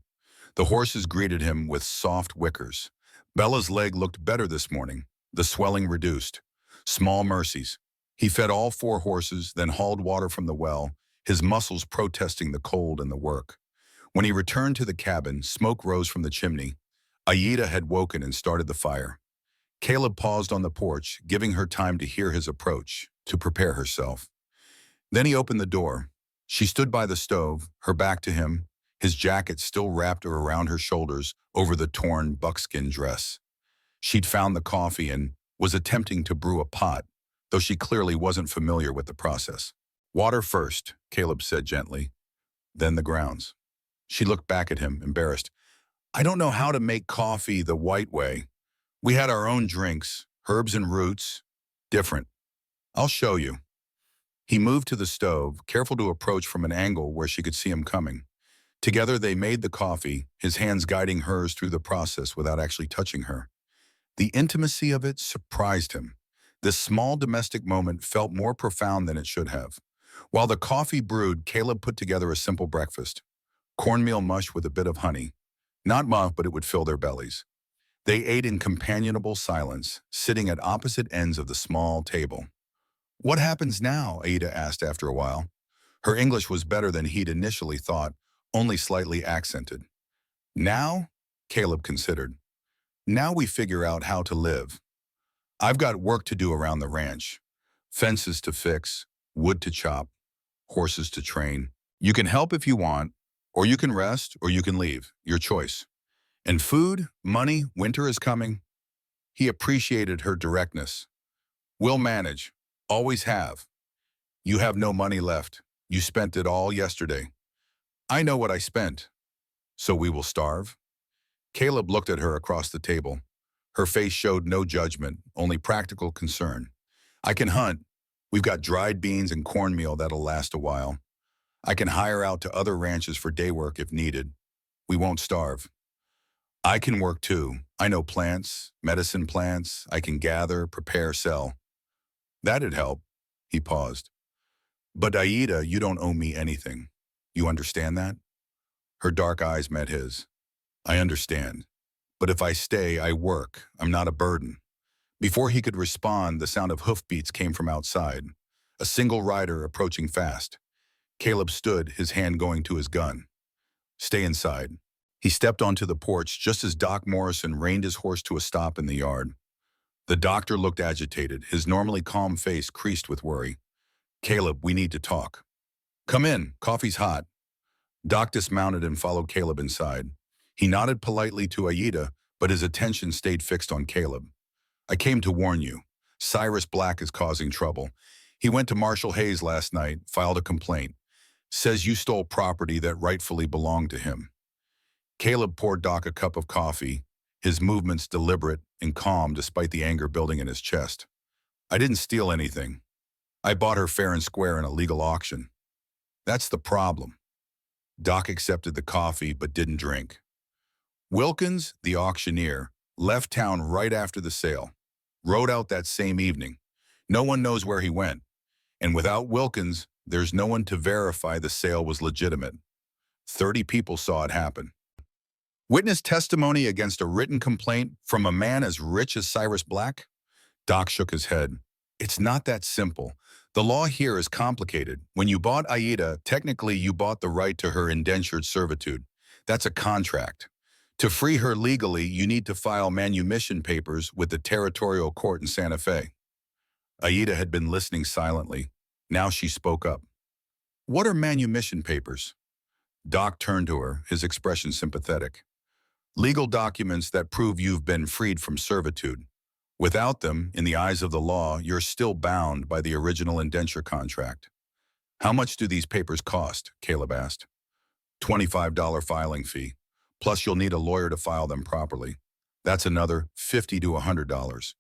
S1: The horses greeted him with soft whickers. Bella's leg looked better this morning, the swelling reduced. Small mercies. He fed all 4 horses, then hauled water from the well, his muscles protesting the cold and the work. When he returned to the cabin, smoke rose from the chimney. Aida had woken and started the fire. Caleb paused on the porch, giving her time to hear his approach, to prepare herself. Then he opened the door. She stood by the stove, her back to him, his jacket still wrapped around her shoulders over the torn buckskin dress. She'd found the coffee and was attempting to brew a pot, though she clearly wasn't familiar with the process. Water first, Caleb said gently, then the grounds. She looked back at him, embarrassed. I don't know how to make coffee the white way. We had our own drinks, herbs and roots. Different. I'll show you. He moved to the stove, careful to approach from an angle where she could see him coming. Together they made the coffee, his hands guiding hers through the process without actually touching her. The intimacy of it surprised him. This small domestic moment felt more profound than it should have. While the coffee brewed, Caleb put together a simple breakfast. Cornmeal mush with a bit of honey. Not much, but it would fill their bellies. They ate in companionable silence, sitting at opposite ends of the small table. What happens now? Aida asked after a while. Her English was better than he'd initially thought, only slightly accented. Now? Caleb considered. Now we figure out how to live. I've got work to do around the ranch. Fences to fix, wood to chop, horses to train. You can help if you want, or you can rest, or you can leave. Your choice. And food, money, winter is coming. He appreciated her directness. We'll manage. Always have. You have no money left. You spent it all yesterday. I know what I spent. So we will starve? Caleb looked at her across the table. Her face showed no judgment, only practical concern. I can hunt. We've got dried beans and cornmeal that'll last a while. I can hire out to other ranches for day work if needed. We won't starve. I can work too. I know plants, medicine plants. I can gather, prepare, sell. That'd help. He paused. But Aida, you don't owe me anything. You understand that? Her dark eyes met his. I understand. But if I stay, I work. I'm not a burden. Before he could respond, the sound of hoofbeats came from outside. A single rider approaching fast. Caleb stood, his hand going to his gun. Stay inside. He stepped onto the porch just as Doc Morrison reined his horse to a stop in the yard. The doctor looked agitated, his normally calm face creased with worry. Caleb, we need to talk. Come in, coffee's hot. Doc dismounted and followed Caleb inside. He nodded politely to Aida, but his attention stayed fixed on Caleb. I came to warn you. Cyrus Black is causing trouble. He went to Marshal Hayes last night, filed a complaint. Says you stole property that rightfully belonged to him. Caleb poured Doc a cup of coffee, his movements deliberate and calm despite the anger building in his chest. I didn't steal anything. I bought her fair and square in a legal auction. That's the problem. Doc accepted the coffee but didn't drink. Wilkins, the auctioneer, left town right after the sale. Rode out that same evening. No one knows where he went. And without Wilkins, there's no one to verify the sale was legitimate. 30 people saw it happen. Witness testimony against a written complaint from a man as rich as Cyrus Black? Doc shook his head. It's not that simple. The law here is complicated. When you bought Aida, technically you bought the right to her indentured servitude. That's a contract. To free her legally, you need to file manumission papers with the territorial court in Santa Fe. Aida had been listening silently. Now she spoke up. What are manumission papers? Doc turned to her, his expression sympathetic. Legal documents that prove you've been freed from servitude. Without them, in the eyes of the law, you're still bound by the original indenture contract. How much do these papers cost? Caleb asked. $25 filing fee. Plus you'll need a lawyer to file them properly. That's another $50 to $100.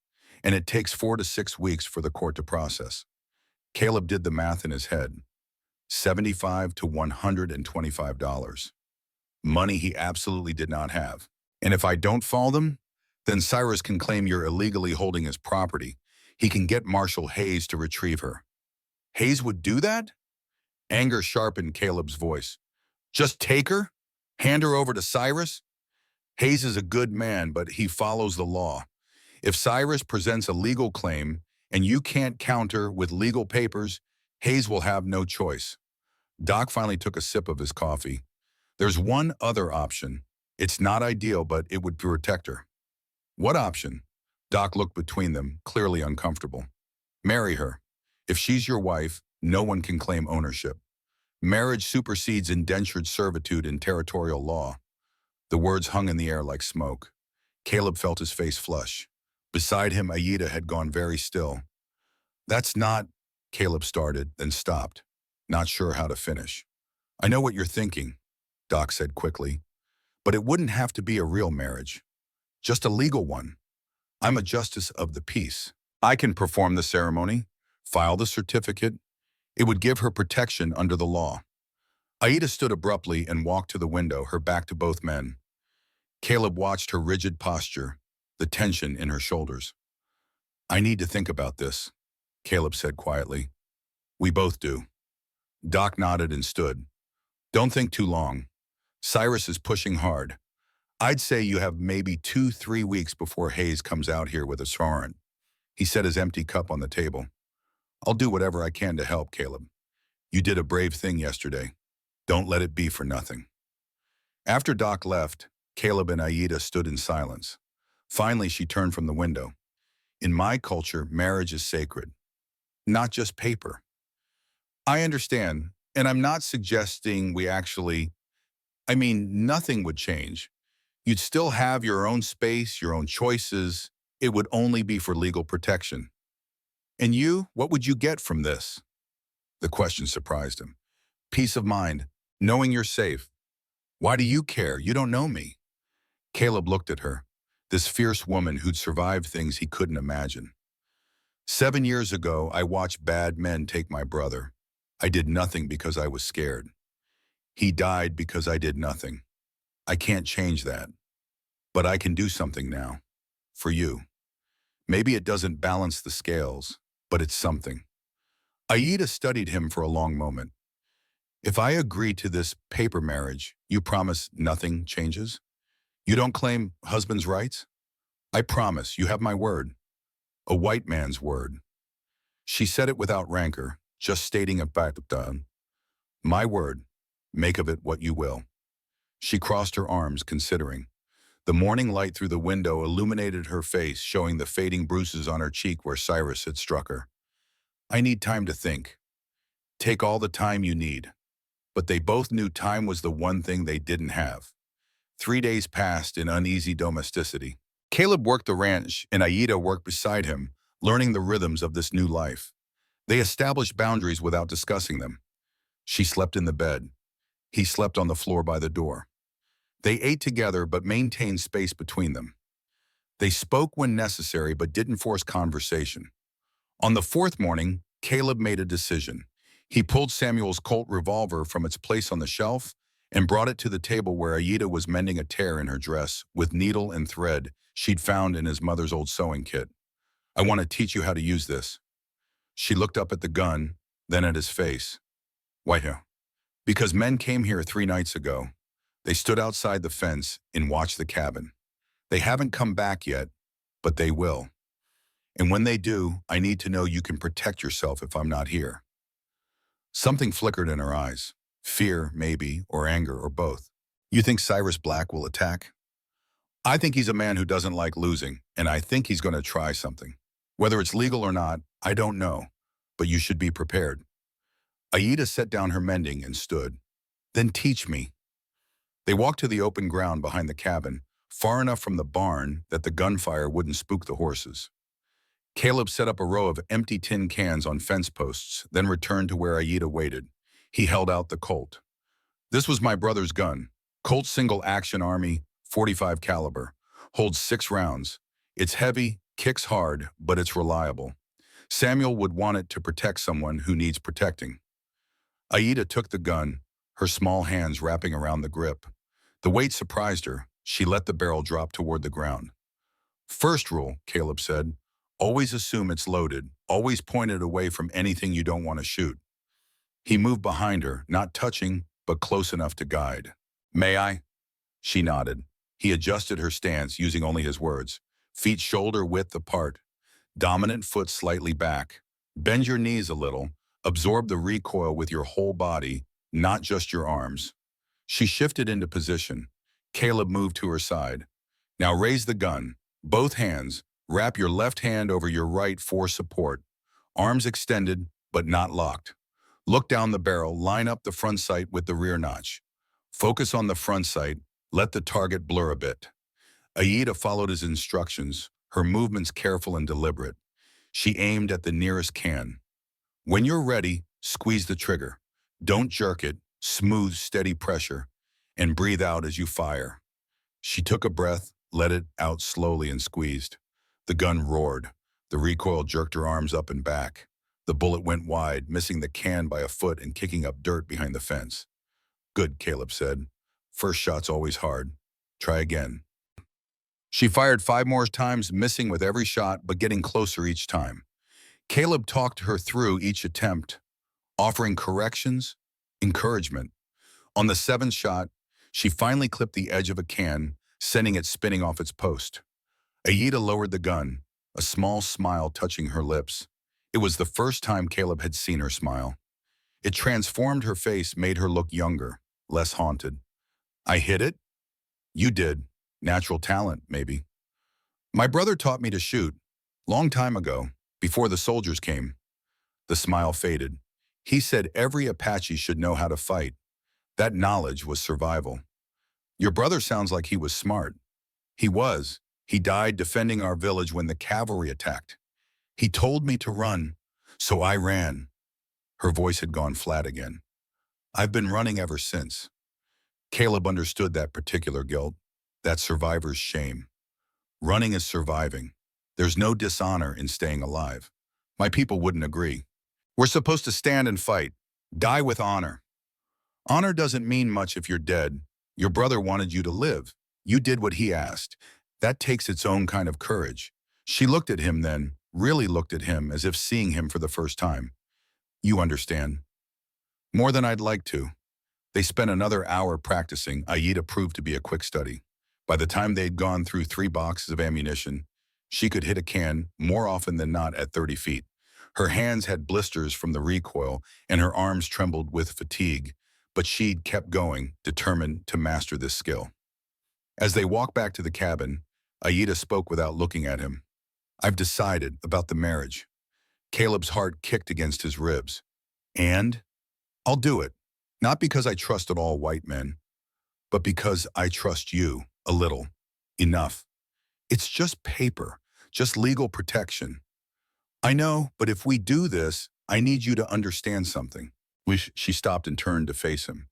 S1: And it takes 4 to 6 weeks for the court to process. Caleb did the math in his head. $75 to $125. Money he absolutely did not have. And if I don't file them, then Cyrus can claim you're illegally holding his property. He can get Marshal Hayes to retrieve her. Hayes would do that? Anger sharpened Caleb's voice. Just take her? Hand her over to Cyrus? Hayes is a good man, but he follows the law. If Cyrus presents a legal claim and you can't counter with legal papers, Hayes will have no choice. Doc finally took a sip of his coffee. There's one other option. It's not ideal, but it would protect her. What option? Doc looked between them, clearly uncomfortable. Marry her. If she's your wife, no one can claim ownership. Marriage supersedes indentured servitude in territorial law. The words hung in the air like smoke. Caleb felt his face flush. Beside him, Aida had gone very still. That's not, Caleb started, then stopped, not sure how to finish. I know what you're thinking, Doc said quickly, but it wouldn't have to be a real marriage. Just a legal one. I'm a justice of the peace. I can perform the ceremony, file the certificate. It would give her protection under the law. Aida stood abruptly and walked to the window, her back to both men. Caleb watched her rigid posture, the tension in her shoulders. I need to think about this, Caleb said quietly. We both do. Doc nodded and stood. Don't think too long. Cyrus is pushing hard. I'd say you have maybe 2-3 weeks before Hayes comes out here with a warrant. He set his empty cup on the table. I'll do whatever I can to help, Caleb. You did a brave thing yesterday. Don't let it be for nothing. After Doc left, Caleb and Aida stood in silence. Finally, she turned from the window. In my culture, marriage is sacred, not just paper. I understand, and I'm not suggesting nothing would change. You'd still have your own space, your own choices. It would only be for legal protection. And you, what would you get from this? The question surprised him. Peace of mind, knowing you're safe. Why do you care? You don't know me. Caleb looked at her, this fierce woman who'd survived things he couldn't imagine. 7 years ago, I watched bad men take my brother. I did nothing because I was scared. He died because I did nothing. I can't change that. But I can do something now. For you. Maybe it doesn't balance the scales, but it's something. Aida studied him for a long moment. If I agree to this paper marriage, you promise nothing changes? You don't claim husband's rights? I promise, you have my word. A white man's word. She said it without rancor, just stating a fact. My word, make of it what you will. She crossed her arms, considering. The morning light through the window illuminated her face, showing the fading bruises on her cheek where Cyrus had struck her. I need time to think. Take all the time you need. But they both knew time was the one thing they didn't have. 3 days passed in uneasy domesticity. Caleb worked the ranch and Aida worked beside him, learning the rhythms of this new life. They established boundaries without discussing them. She slept in the bed. He slept on the floor by the door. They ate together but maintained space between them. They spoke when necessary but didn't force conversation. On the fourth morning, Caleb made a decision. He pulled Samuel's Colt revolver from its place on the shelf and brought it to the table where Aida was mending a tear in her dress with needle and thread she'd found in his mother's old sewing kit. I want to teach you how to use this. She looked up at the gun, then at his face. Why? Because men came here 3 nights ago. They stood outside the fence and watched the cabin. They haven't come back yet, but they will. And when they do, I need to know you can protect yourself if I'm not here. Something flickered in her eyes. Fear, maybe, or anger, or both. You think Cyrus Black will attack? I think he's a man who doesn't like losing, and I think he's going to try something. Whether it's legal or not, I don't know, but you should be prepared. Aida set down her mending and stood. Then teach me. They walked to the open ground behind the cabin, far enough from the barn that the gunfire wouldn't spook the horses. Caleb set up a row of empty tin cans on fence posts, then returned to where Aida waited. He held out the Colt. This was my brother's gun. Colt Single Action Army, .45 caliber. Holds 6 rounds. It's heavy, kicks hard, but it's reliable. Samuel would want it to protect someone who needs protecting. Aida took the gun, her small hands wrapping around the grip. The weight surprised her. She let the barrel drop toward the ground. First rule, Caleb said, always assume it's loaded. Always point it away from anything you don't want to shoot. He moved behind her, not touching, but close enough to guide. May I? She nodded. He adjusted her stance, using only his words. Feet shoulder width apart. Dominant foot slightly back. Bend your knees a little. Absorb the recoil with your whole body, not just your arms. She shifted into position. Caleb moved to her side. Now raise the gun. Both hands. Wrap your left hand over your right for support. Arms extended, but not locked. Look down the barrel, line up the front sight with the rear notch. Focus on the front sight, let the target blur a bit. Aida followed his instructions, her movements careful and deliberate. She aimed at the nearest can. When you're ready, squeeze the trigger. Don't jerk it, smooth, steady pressure, and breathe out as you fire. She took a breath, let it out slowly and squeezed. The gun roared. The recoil jerked her arms up and back. The bullet went wide, missing the can by a foot and kicking up dirt behind the fence. Good, Caleb said. First shot's always hard. Try again. She fired 5 more times, missing with every shot, but getting closer each time. Caleb talked her through each attempt, offering corrections, encouragement. On the 7th shot, she finally clipped the edge of a can, sending it spinning off its post. Aida lowered the gun, a small smile touching her lips. It was the first time Caleb had seen her smile. It transformed her face, made her look younger, less haunted. I hit it? You did. Natural talent, maybe. My brother taught me to shoot. Long time ago, before the soldiers came. The smile faded. He said every Apache should know how to fight. That knowledge was survival. Your brother sounds like he was smart. He was. He died defending our village when the cavalry attacked. He told me to run, so I ran." Her voice had gone flat again. "I've been running ever since." Caleb understood that particular guilt, that survivor's shame. Running is surviving. There's no dishonor in staying alive. My people wouldn't agree. We're supposed to stand and fight, die with honor. Honor doesn't mean much if you're dead. Your brother wanted you to live. You did what he asked. That takes its own kind of courage. She looked at him then, really looked at him as if seeing him for the first time. "You understand." "More than I'd like to." They spent another hour practicing. Aida proved to be a quick study. By the time they'd gone through 3 boxes of ammunition, she could hit a can more often than not at 30 feet. Her hands had blisters from the recoil, and her arms trembled with fatigue, but she'd kept going, determined to master this skill. As they walked back to the cabin, Aida spoke without looking at him. "I've decided about the marriage." Caleb's heart kicked against his ribs. "And? I'll do it. Not because I trusted all white men, but because I trust you a little. Enough. It's just paper, just legal protection. I know, but if we do this, I need you to understand something." She stopped and turned to face him.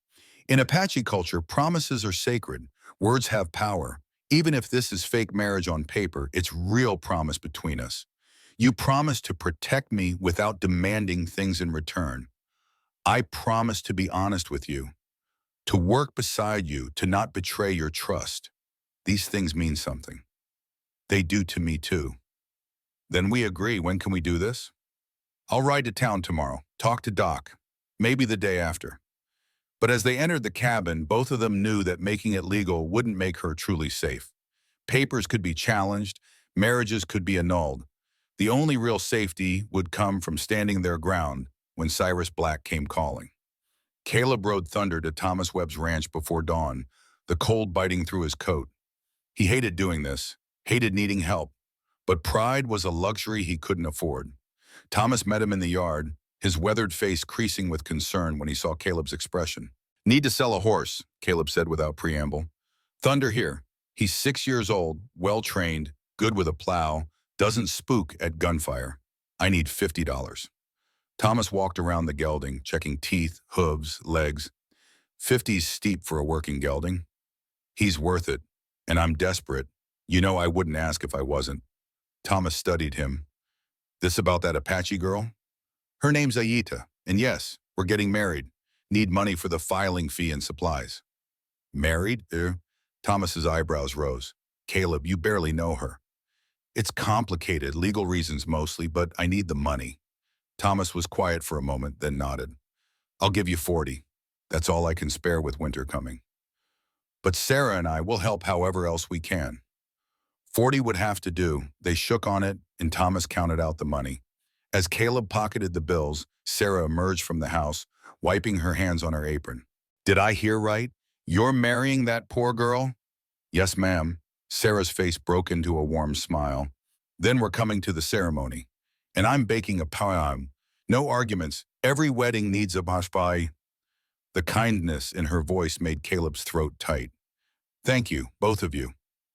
S1: "In Apache culture, promises are sacred. Words have power. Even if this is fake marriage on paper, it's real promise between us. You promise to protect me without demanding things in return. I promise to be honest with you, to work beside you, to not betray your trust. These things mean something. They do to me too." "Then we agree. When can we do this?" "I'll ride to town tomorrow, talk to Doc, maybe the day after." But as they entered the cabin, both of them knew that making it legal wouldn't make her truly safe. Papers could be challenged, marriages could be annulled. The only real safety would come from standing their ground when Cyrus Black came calling. Caleb rode Thunder to Thomas Webb's ranch before dawn, the cold biting through his coat. He hated doing this, hated needing help, but pride was a luxury he couldn't afford. Thomas met him in the yard, his weathered face creasing with concern when he saw Caleb's expression. "Need to sell a horse," Caleb said without preamble. "Thunder here. He's 6 years old, well-trained, good with a plow, doesn't spook at gunfire. I need $50. Thomas walked around the gelding, checking teeth, hooves, legs. 50's steep for a working gelding. "He's worth it, and I'm desperate. You know I wouldn't ask if I wasn't." Thomas studied him. "This about that Apache girl?" "Her name's Aida, and yes, we're getting married. Need money for the filing fee and supplies." "Married? Thomas's eyebrows rose. "Caleb, you barely know her." "It's complicated, legal reasons mostly, but I need the money." Thomas was quiet for a moment, then nodded. "I'll give you 40. That's all I can spare with winter coming. But Sarah and I will help however else we can." 40 would have to do. They shook on it, and Thomas counted out the money. As Caleb pocketed the bills, Sarah emerged from the house, wiping her hands on her apron. "Did I hear right? You're marrying that poor girl?" "Yes, ma'am." Sarah's face broke into a warm smile. "Then we're coming to the ceremony. And I'm baking a poem. No arguments. Every wedding needs a bashbai." The kindness in her voice made Caleb's throat tight. "Thank you, both of you."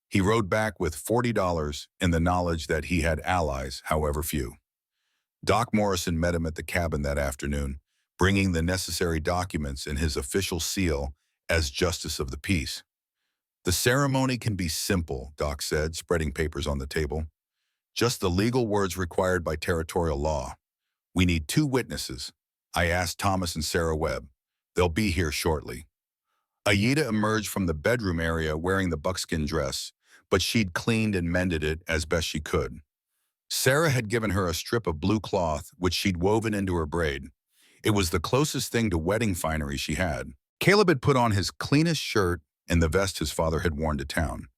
S1: He rode back with $40 in the knowledge that he had allies, however few. Doc Morrison met him at the cabin that afternoon, bringing the necessary documents and his official seal as Justice of the Peace. "The ceremony can be simple," Doc said, spreading papers on the table. "Just the legal words required by territorial law. We need 2 witnesses. I asked Thomas and Sarah Webb. They'll be here shortly." Aida emerged from the bedroom area wearing the buckskin dress, but she'd cleaned and mended it as best she could. Sarah had given her a strip of blue cloth, which she'd woven into her braid. It was the closest thing to wedding finery she had. Caleb had put on his cleanest shirt and the vest his father had worn to town.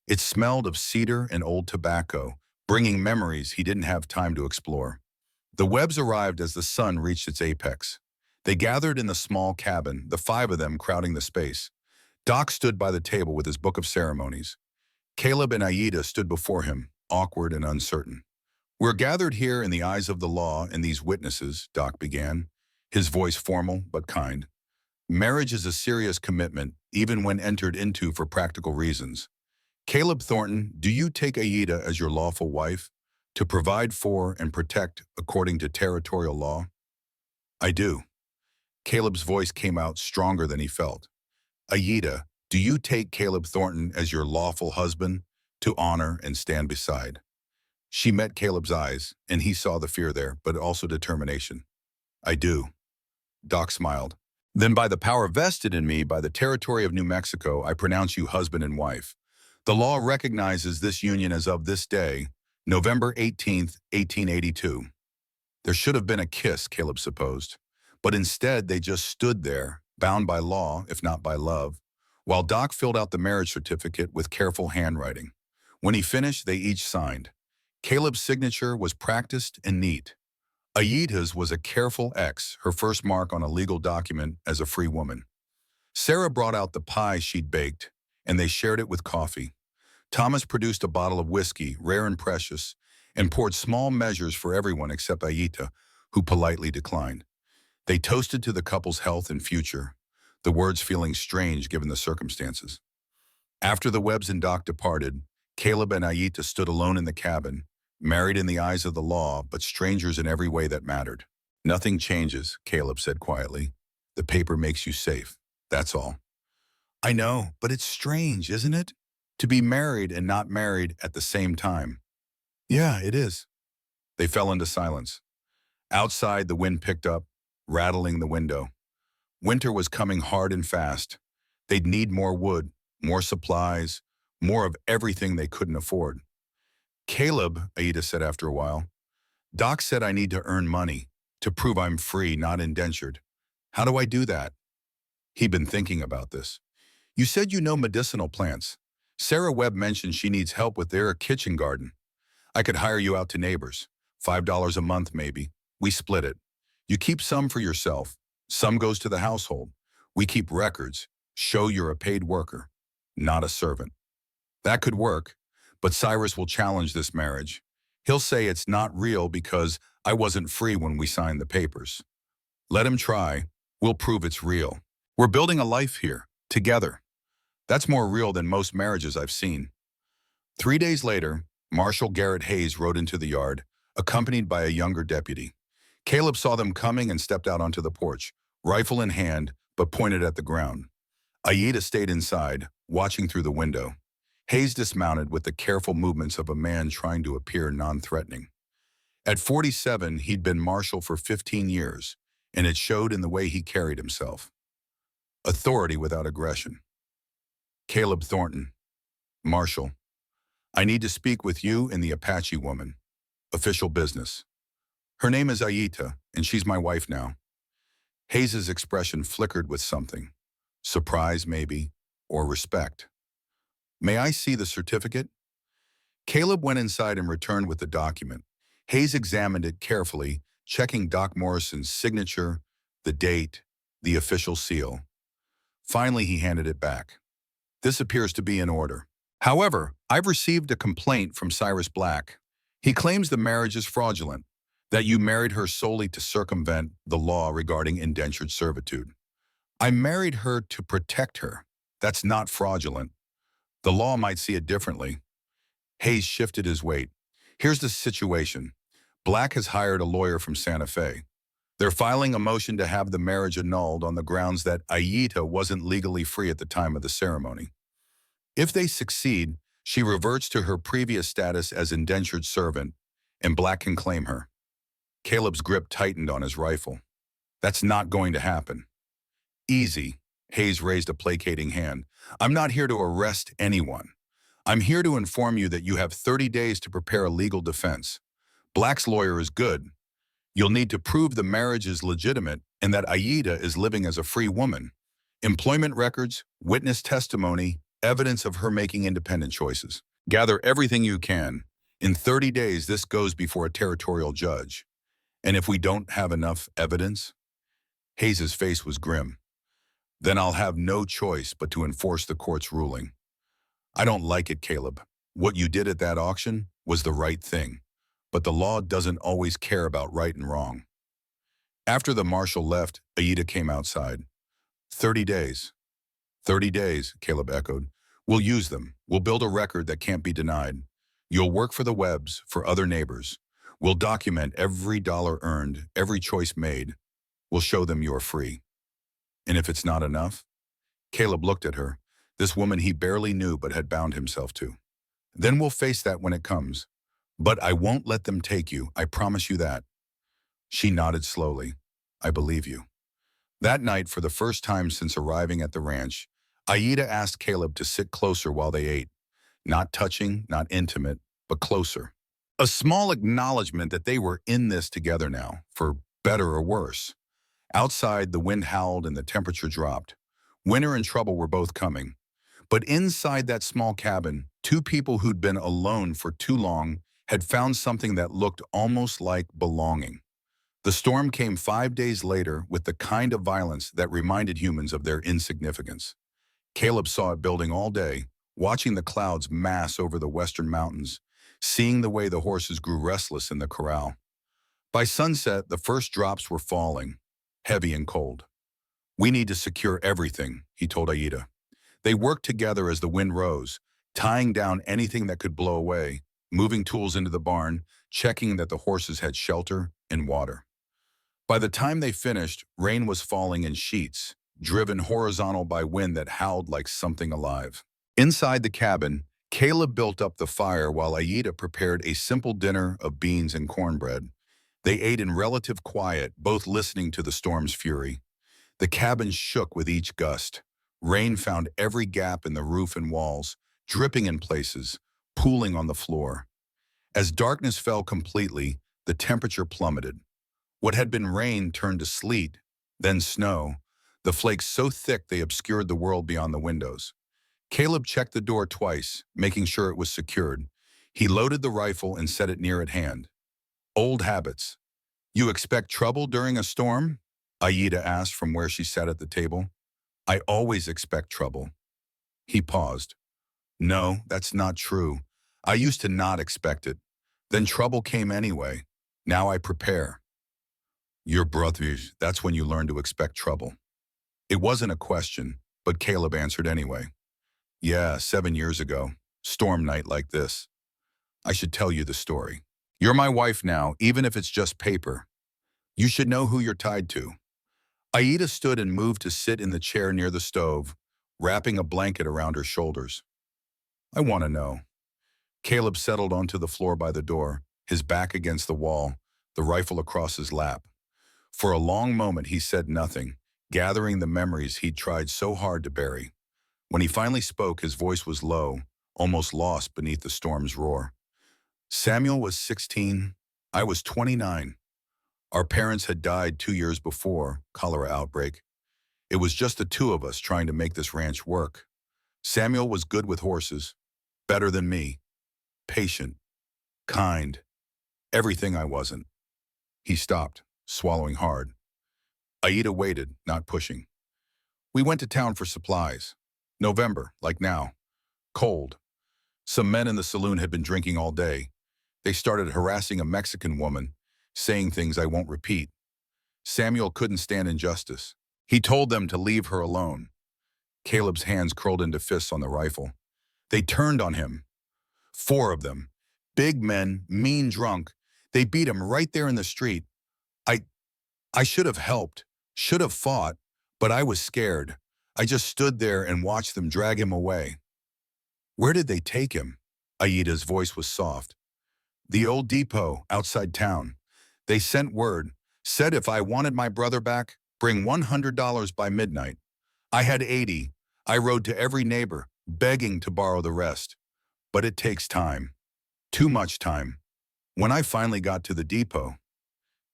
S1: It smelled of cedar and old tobacco, bringing memories he didn't have time to explore. The Webbs arrived as the sun reached its apex. They gathered in the small cabin, the 5 of them crowding the space. Doc stood by the table with his book of ceremonies. Caleb and Aida stood before him, awkward and uncertain. "We're gathered here in the eyes of the law and these witnesses," Doc began, his voice formal but kind. Marriage is a serious commitment, even when entered into for practical reasons. Caleb Thornton, do you take Aida as your lawful wife to provide for and protect according to territorial law? I do. Caleb's voice came out stronger than he felt. Aida, do you take Caleb Thornton as your lawful husband to honor and stand beside? She met Caleb's eyes, and he saw the fear there, but also determination. I do. Doc smiled. Then by the power vested in me by the territory of New Mexico, I pronounce you husband and wife. The law recognizes this union as of this day, November 18th, 1882. There should have been a kiss, Caleb supposed. But instead, they just stood there, bound by law, if not by love, while Doc filled out the marriage certificate with careful handwriting. When he finished, they each signed. Caleb's signature was practiced and neat. Aida's was a careful X, her first mark on a legal document as a free woman. Sarah brought out the pie she'd baked, and they shared it with coffee. Thomas produced a bottle of whiskey, rare and precious, and poured small measures for everyone except Aida, who politely declined. They toasted to the couple's health and future, the words feeling strange given the circumstances. After the Webbs and Doc departed, Caleb and Aida stood alone in the cabin, married in the eyes of the law, but strangers in every way that mattered. Nothing changes, Caleb said quietly. The paper makes you safe, that's all. I know, but it's strange, isn't it? To be married and not married at the same time. Yeah, it is. They fell into silence. Outside, the wind picked up, rattling the window. Winter was coming hard and fast. They'd need more wood, more supplies, more of everything they couldn't afford. Caleb, Aida said after a while, Doc said I need to earn money, to prove I'm free, not indentured. How do I do that? He'd been thinking about this. You said you know medicinal plants. Sarah Webb mentioned she needs help with their kitchen garden. I could hire you out to neighbors. $5 a month, maybe. We split it. You keep some for yourself. Some goes to the household. We keep records. Show you're a paid worker, not a servant. That could work, but Cyrus will challenge this marriage. He'll say it's not real because I wasn't free when we signed the papers. Let him try. We'll prove it's real. We're building a life here, together. That's more real than most marriages I've seen. 3 days later, Marshal Garrett Hayes rode into the yard, accompanied by a younger deputy. Caleb saw them coming and stepped out onto the porch, rifle in hand, but pointed at the ground. Aida stayed inside, watching through the window. Hayes dismounted with the careful movements of a man trying to appear non-threatening. At 47, he'd been marshal for 15 years, and it showed in the way he carried himself. Authority without aggression. Caleb Thornton, Marshal. I need to speak with you and the Apache woman. Official business. Her name is Aida, and she's my wife now. Hayes's expression flickered with something. Surprise, maybe, or respect. May I see the certificate? Caleb went inside and returned with the document. Hayes examined it carefully, checking Doc Morrison's signature, the date, the official seal. Finally, he handed it back. This appears to be in order. However, I've received a complaint from Cyrus Black. He claims the marriage is fraudulent, that you married her solely to circumvent the law regarding indentured servitude. I married her to protect her. That's not fraudulent. The law might see it differently. Hayes shifted his weight. Here's the situation. Black has hired a lawyer from Santa Fe. They're filing a motion to have the marriage annulled on the grounds that Aida wasn't legally free at the time of the ceremony. If they succeed, she reverts to her previous status as indentured servant, and Black can claim her. Caleb's grip tightened on his rifle. That's not going to happen. Easy. Hayes raised a placating hand. I'm not here to arrest anyone. I'm here to inform you that you have 30 days to prepare a legal defense. Black's lawyer is good. You'll need to prove the marriage is legitimate and that Aida is living as a free woman. Employment records, witness testimony, evidence of her making independent choices. Gather everything you can. In 30 days, this goes before a territorial judge. And if we don't have enough evidence? Hayes's face was grim. Then I'll have no choice but to enforce the court's ruling. I don't like it, Caleb. What you did at that auction was the right thing. But the law doesn't always care about right and wrong. After the marshal left, Aida came outside. 30 days. 30 days, Caleb echoed. We'll use them. We'll build a record that can't be denied. You'll work for the Webbs, for other neighbors. We'll document every dollar earned, every choice made. We'll show them you're free. And if it's not enough? Caleb looked at her, this woman he barely knew but had bound himself to. Then we'll face that when it comes. But I won't let them take you, I promise you that. She nodded slowly. I believe you. That night, for the first time since arriving at the ranch, Aida asked Caleb to sit closer while they ate. Not touching, not intimate, but closer. A small acknowledgement that they were in this together now, for better or worse. Outside, the wind howled and the temperature dropped. Winter and trouble were both coming. But inside that small cabin, two people who'd been alone for too long had found something that looked almost like belonging. The storm came 5 days later with the kind of violence that reminded humans of their insignificance. Caleb saw it building all day, watching the clouds mass over the western mountains, seeing the way the horses grew restless in the corral. By sunset, the first drops were falling, heavy and cold. We need to secure everything, he told Aida. They worked together as the wind rose, tying down anything that could blow away, moving tools into the barn, checking that the horses had shelter and water. By the time they finished, rain was falling in sheets, driven horizontal by wind that howled like something alive. Inside the cabin, Caleb built up the fire while Aida prepared a simple dinner of beans and cornbread. They ate in relative quiet, both listening to the storm's fury. The cabin shook with each gust. Rain found every gap in the roof and walls, dripping in places, pooling on the floor. As darkness fell completely, the temperature plummeted. What had been rain turned to sleet, then snow, the flakes so thick they obscured the world beyond the windows. Caleb checked the door twice, making sure it was secured. He loaded the rifle and set it near at hand. Old habits. You expect trouble during a storm? Aida asked from where she sat at the table. I always expect trouble. He paused. No, that's not true. I used to not expect it. Then trouble came anyway. Now I prepare. Your brothers, that's when you learn to expect trouble. It wasn't a question, but Caleb answered anyway. Yeah, 7 years ago. Storm night like this. I should tell you the story. You're my wife now, even if it's just paper. You should know who you're tied to. Aida stood and moved to sit in the chair near the stove, wrapping a blanket around her shoulders. I want to know. Caleb settled onto the floor by the door, his back against the wall, the rifle across his lap. For a long moment he said nothing, gathering the memories he'd tried so hard to bury. When he finally spoke, his voice was low, almost lost beneath the storm's roar. Samuel was 16. I was 29. Our parents had died 2 years before, cholera outbreak. It was just the two of us trying to make this ranch work. Samuel was good with horses, better than me, patient, kind, everything I wasn't. He stopped, swallowing hard. Aida waited, not pushing. We went to town for supplies. November, like now. Cold. Some men in the saloon had been drinking all day. They started harassing a Mexican woman, saying things I won't repeat. Samuel couldn't stand injustice. He told them to leave her alone. Caleb's hands curled into fists on the rifle. They turned on him. 4 of them. Big men, mean drunk. They beat him right there in the street. I should have helped, should have fought, but I was scared. I just stood there and watched them drag him away. Where did they take him? Aida's voice was soft. The old depot outside town. They sent word, said if I wanted my brother back, bring $100 by midnight. I had 80. I rode to every neighbor, begging to borrow the rest. But it takes time. Too much time. When I finally got to the depot,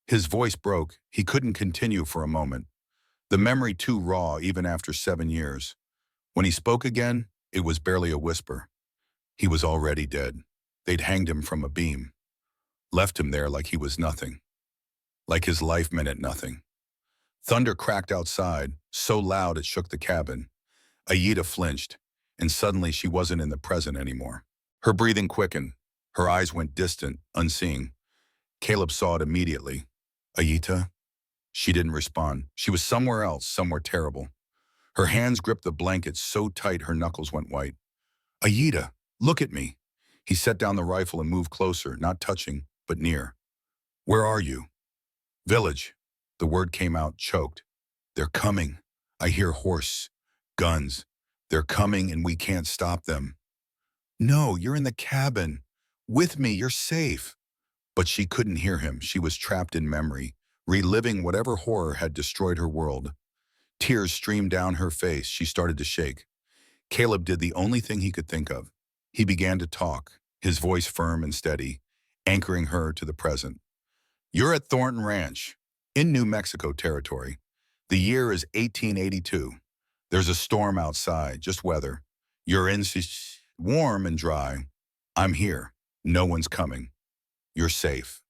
S1: his voice broke. He couldn't continue for a moment. The memory too raw even after 7 years. When he spoke again, it was barely a whisper. He was already dead. They'd hanged him from a beam. Left him there like he was nothing. Like his life meant nothing. Thunder cracked outside, so loud it shook the cabin. Aida flinched, and suddenly she wasn't in the present anymore. Her breathing quickened. Her eyes went distant, unseeing. Caleb saw it immediately. Aida? She didn't respond. She was somewhere else, somewhere terrible. Her hands gripped the blanket so tight her knuckles went white. Aida, look at me. He set down the rifle and moved closer, not touching, but near. Where are you? Village. The word came out, choked. They're coming. I hear horse, guns. They're coming and we can't stop them. No, you're in the cabin. With me, you're safe. But she couldn't hear him. She was trapped in memory, reliving whatever horror had destroyed her world. Tears streamed down her face. She started to shake. Caleb did the only thing he could think of. He began to talk, his voice firm and steady, anchoring her to the present. You're at Thornton Ranch, in New Mexico territory. The year is 1882. There's a storm outside, just weather. You're in warm and dry. I'm here. No one's coming. You're safe.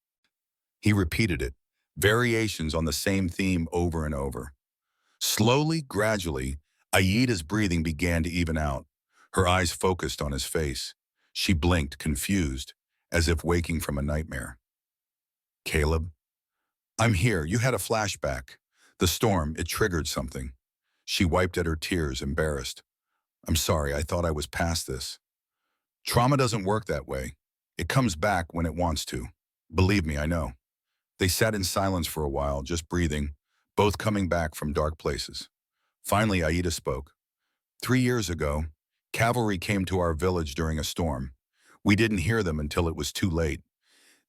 S1: He repeated it, variations on the same theme over and over. Slowly, gradually, Aida's breathing began to even out. Her eyes focused on his face. She blinked, confused, as if waking from a nightmare. Caleb, I'm here. You had a flashback. The storm, it triggered something. She wiped at her tears, embarrassed. I'm sorry, I thought I was past this. Trauma doesn't work that way. It comes back when it wants to. Believe me, I know. They sat in silence for a while, just breathing, both coming back from dark places. Finally, Aida spoke. 3 years ago, cavalry came to our village during a storm. We didn't hear them until it was too late.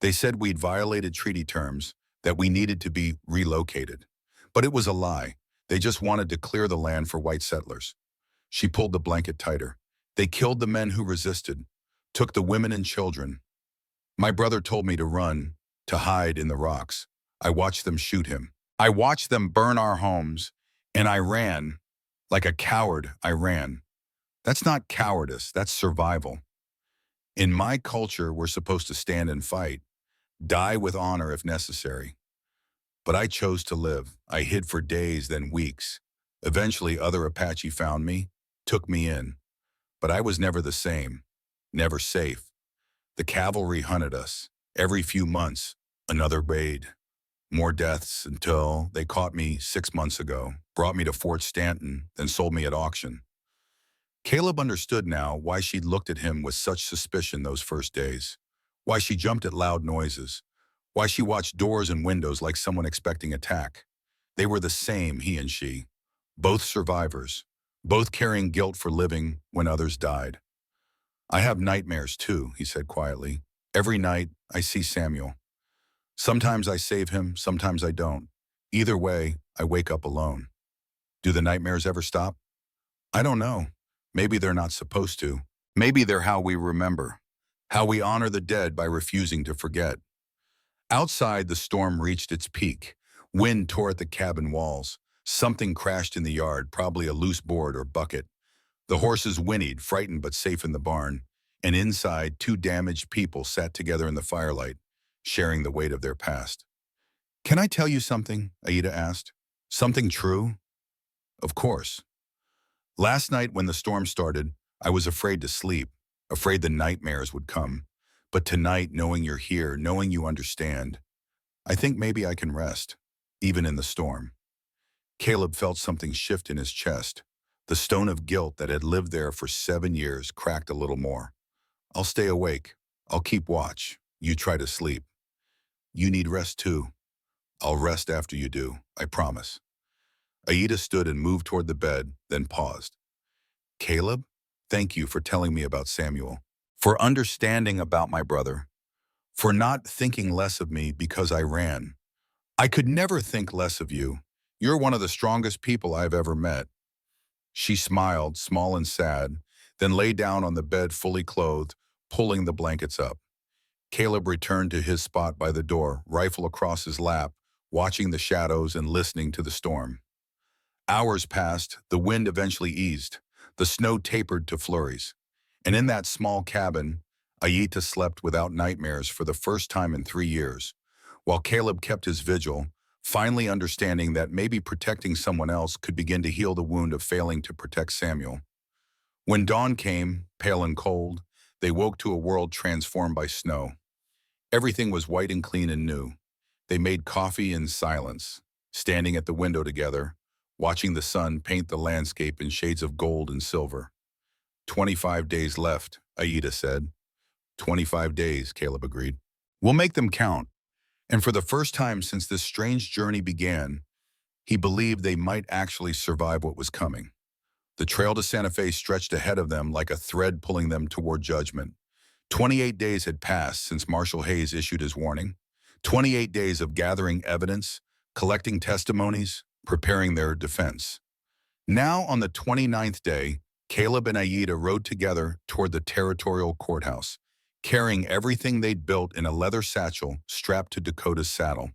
S1: They said we'd violated treaty terms, that we needed to be relocated. But it was a lie. They just wanted to clear the land for white settlers. She pulled the blanket tighter. They killed the men who resisted, took the women and children. My brother told me to run, to hide in the rocks. I watched them shoot him. I watched them burn our homes, and I ran. Like a coward, I ran. That's not cowardice, that's survival. In my culture, we're supposed to stand and fight, die with honor if necessary. But I chose to live. I hid for days, then weeks. Eventually, other Apache found me, took me in. But I was never the same, never safe. The cavalry hunted us. Every few months, another raid. More deaths until they caught me 6 months ago, brought me to Fort Stanton, then sold me at auction. Caleb understood now why she'd looked at him with such suspicion those first days, why she jumped at loud noises, why she watched doors and windows like someone expecting attack. They were the same, he and she, both survivors, both carrying guilt for living when others died. I have nightmares too, he said quietly. Every night, I see Samuel. Sometimes I save him, sometimes I don't. Either way, I wake up alone. Do the nightmares ever stop? I don't know. Maybe they're not supposed to. Maybe they're how we remember, how we honor the dead by refusing to forget. Outside, the storm reached its peak. Wind tore at the cabin walls. Something crashed in the yard, probably a loose board or bucket. The horses whinnied, frightened but safe in the barn. And inside, 2 damaged people sat together in the firelight, sharing the weight of their past. Can I tell you something? Aida asked. Something true? Of course. Last night when the storm started, I was afraid to sleep, afraid the nightmares would come. But tonight, knowing you're here, knowing you understand, I think maybe I can rest, even in the storm. Caleb felt something shift in his chest. The stone of guilt that had lived there for 7 years cracked a little more. I'll stay awake. I'll keep watch. You try to sleep. You need rest too. I'll rest after you do, I promise. Aida stood and moved toward the bed, then paused. Caleb, thank you for telling me about Samuel, for understanding about my brother, for not thinking less of me because I ran. I could never think less of you. You're one of the strongest people I've ever met. She smiled, small and sad, then lay down on the bed fully clothed, pulling the blankets up. Caleb returned to his spot by the door, rifle across his lap, watching the shadows and listening to the storm. Hours passed, the wind eventually eased, the snow tapered to flurries. And in that small cabin, Aida slept without nightmares for the first time in 3 years, while Caleb kept his vigil, finally understanding that maybe protecting someone else could begin to heal the wound of failing to protect Samuel. When dawn came, pale and cold, they woke to a world transformed by snow. Everything was white and clean and new. They made coffee in silence, standing at the window together, watching the sun paint the landscape in shades of gold and silver. 25 days left, Aida said. 25 days, Caleb agreed. We'll make them count. And for the first time since this strange journey began, he believed they might actually survive what was coming. The trail to Santa Fe stretched ahead of them like a thread pulling them toward judgment. 28 days had passed since Marshal Hayes issued his warning. 28 days of gathering evidence, collecting testimonies, preparing their defense. Now, on the 29th day, Caleb and Aida rode together toward the territorial courthouse, carrying everything they'd built in a leather satchel strapped to Dakota's saddle.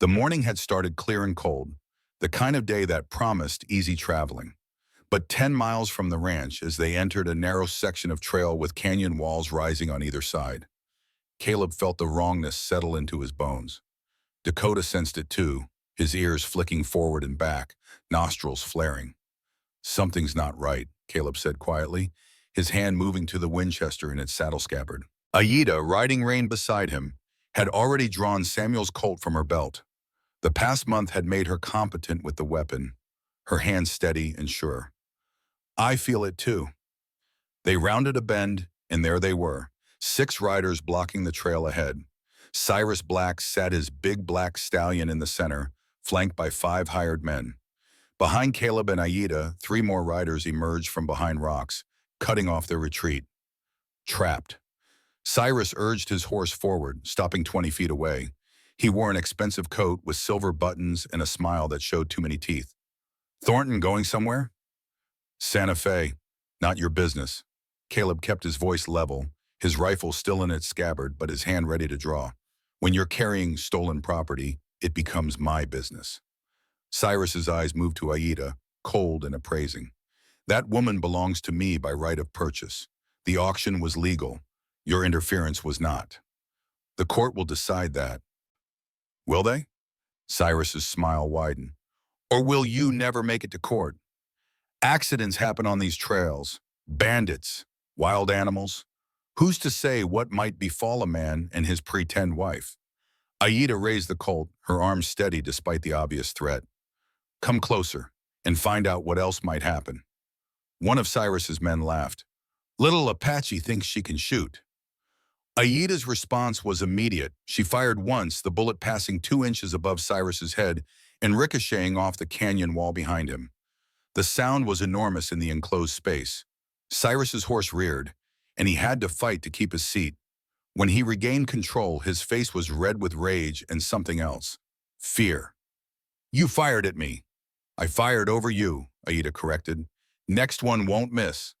S1: The morning had started clear and cold, the kind of day that promised easy traveling. But 10 miles from the ranch, as they entered a narrow section of trail with canyon walls rising on either side, Caleb felt the wrongness settle into his bones. Dakota sensed it too, his ears flicking forward and back, nostrils flaring. Something's not right, Caleb said quietly, his hand moving to the Winchester in its saddle scabbard. Aida, riding rein beside him, had already drawn Samuel's Colt from her belt. The past month had made her competent with the weapon, her hand steady and sure. I feel it too. They rounded a bend, and there they were, 6 riders blocking the trail ahead. Cyrus Black sat his big black stallion in the center, flanked by 5 hired men. Behind Caleb and Aida, 3 more riders emerged from behind rocks, cutting off their retreat. Trapped. Cyrus urged his horse forward, stopping 20 feet away. He wore an expensive coat with silver buttons and a smile that showed too many teeth. Thornton going somewhere? Santa Fe. Not your business. Caleb kept his voice level, his rifle still in its scabbard, but his hand ready to draw. When you're carrying stolen property, it becomes my business. Cyrus's eyes moved to Aida, cold and appraising. That woman belongs to me by right of purchase. The auction was legal. Your interference was not. The court will decide that. Will they? Cyrus's smile widened. Or will you never make it to court? Accidents happen on these trails. Bandits, wild animals. Who's to say what might befall a man and his pretend wife? Aida raised the Colt, her arms steady despite the obvious threat. Come closer and find out what else might happen. One of Cyrus's men laughed. Little Apache thinks she can shoot. Aida's response was immediate. She fired once, the bullet passing 2 inches above Cyrus's head and ricocheting off the canyon wall behind him. The sound was enormous in the enclosed space. Cyrus's horse reared, and he had to fight to keep his seat. When he regained control, his face was red with rage and something else. Fear. You fired at me. I fired over you, Aida corrected. Next one won't miss.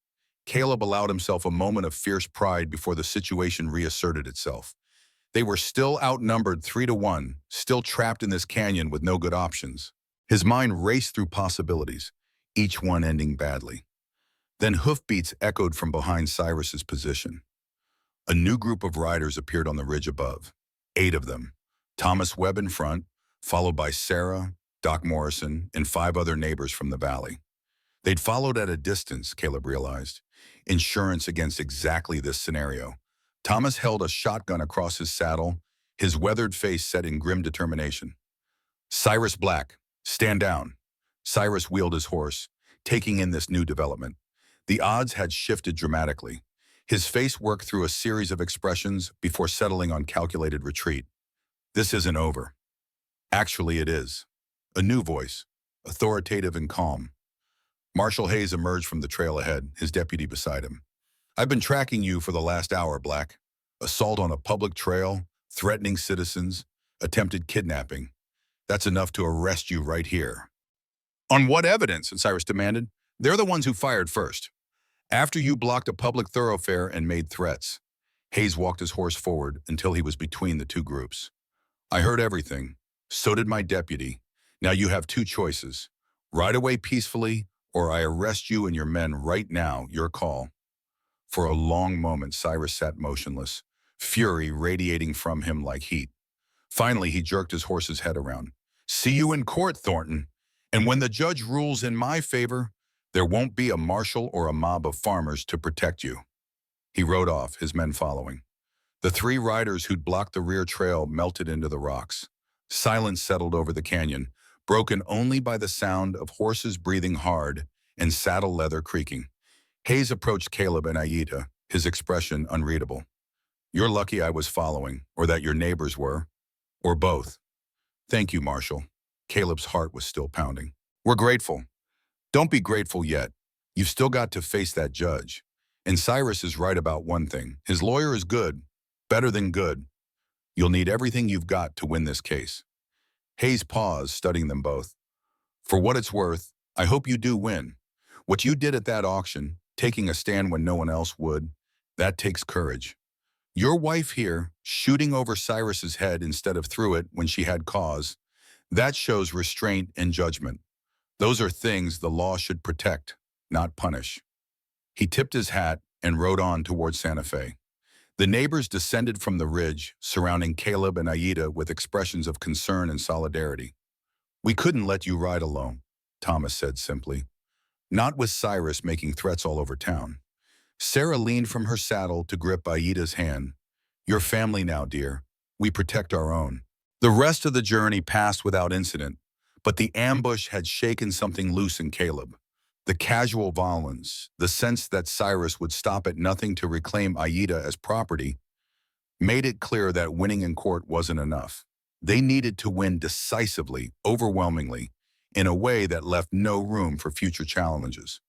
S1: Caleb allowed himself a moment of fierce pride before the situation reasserted itself. They were still outnumbered 3-1, still trapped in this canyon with no good options. His mind raced through possibilities, each one ending badly. Then hoofbeats echoed from behind Cyrus's position. A new group of riders appeared on the ridge above. 8 of them. Thomas Webb in front, followed by Sarah, Doc Morrison, and 5 other neighbors from the valley. They'd followed at a distance, Caleb realized. Insurance against exactly this scenario. Thomas held a shotgun across his saddle, his weathered face set in grim determination. Cyrus Black, stand down. Cyrus wheeled his horse, taking in this new development. The odds had shifted dramatically. His face worked through a series of expressions before settling on calculated retreat. This isn't over. Actually, it is. A new voice, authoritative and calm. Marshal Hayes emerged from the trail ahead, his deputy beside him. I've been tracking you for the last hour, Black. Assault on a public trail, threatening citizens, attempted kidnapping. That's enough to arrest you right here. On what evidence? Cyrus demanded. They're the ones who fired first. After you blocked a public thoroughfare and made threats. Hayes walked his horse forward until he was between the 2 groups. I heard everything. So did my deputy. Now you have 2 choices. Ride away peacefully, or I arrest you and your men right now, your call. For a long moment, Cyrus sat motionless, fury radiating from him like heat. Finally, he jerked his horse's head around. See you in court, Thornton. And when the judge rules in my favor, there won't be a marshal or a mob of farmers to protect you. He rode off, his men following. The 3 riders who'd blocked the rear trail melted into the rocks. Silence settled over the canyon, broken only by the sound of horses breathing hard and saddle leather creaking. Hayes approached Caleb and Aida, his expression unreadable. You're lucky I was following, or that your neighbors were, or both. Thank you, Marshal. Caleb's heart was still pounding. We're grateful. Don't be grateful yet. You've still got to face that judge. And Cyrus is right about one thing. His lawyer is good, better than good. You'll need everything you've got to win this case. Hayes paused, studying them both. For what it's worth, I hope you do win. What you did at that auction, taking a stand when no one else would, that takes courage. Your wife here, shooting over Cyrus's head instead of through it when she had cause, that shows restraint and judgment. Those are things the law should protect, not punish. He tipped his hat and rode on towards Santa Fe. The neighbors descended from the ridge, surrounding Caleb and Aida with expressions of concern and solidarity. We couldn't let you ride alone, Thomas said simply. Not with Cyrus making threats all over town. Sarah leaned from her saddle to grip Aida's hand. Your family now, dear. We protect our own. The rest of the journey passed without incident, but the ambush had shaken something loose in Caleb. The casual violence, the sense that Cyrus would stop at nothing to reclaim Aida as property, made it clear that winning in court wasn't enough. They needed to win decisively, overwhelmingly, in a way that left no room for future challenges.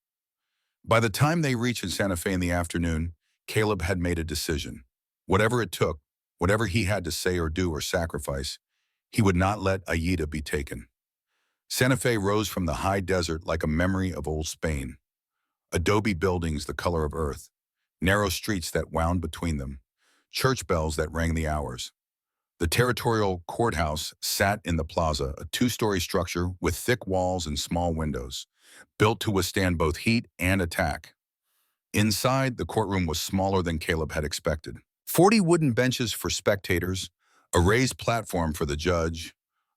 S1: By the time they reached Santa Fe in the afternoon, Caleb had made a decision. Whatever it took, whatever he had to say or do or sacrifice, he would not let Aida be taken. Santa Fe rose from the high desert like a memory of old Spain. Adobe buildings the color of earth, narrow streets that wound between them, church bells that rang the hours. The territorial courthouse sat in the plaza, a two-story structure with thick walls and small windows, built to withstand both heat and attack. Inside, the courtroom was smaller than Caleb had expected. 40 wooden benches for spectators, a raised platform for the judge,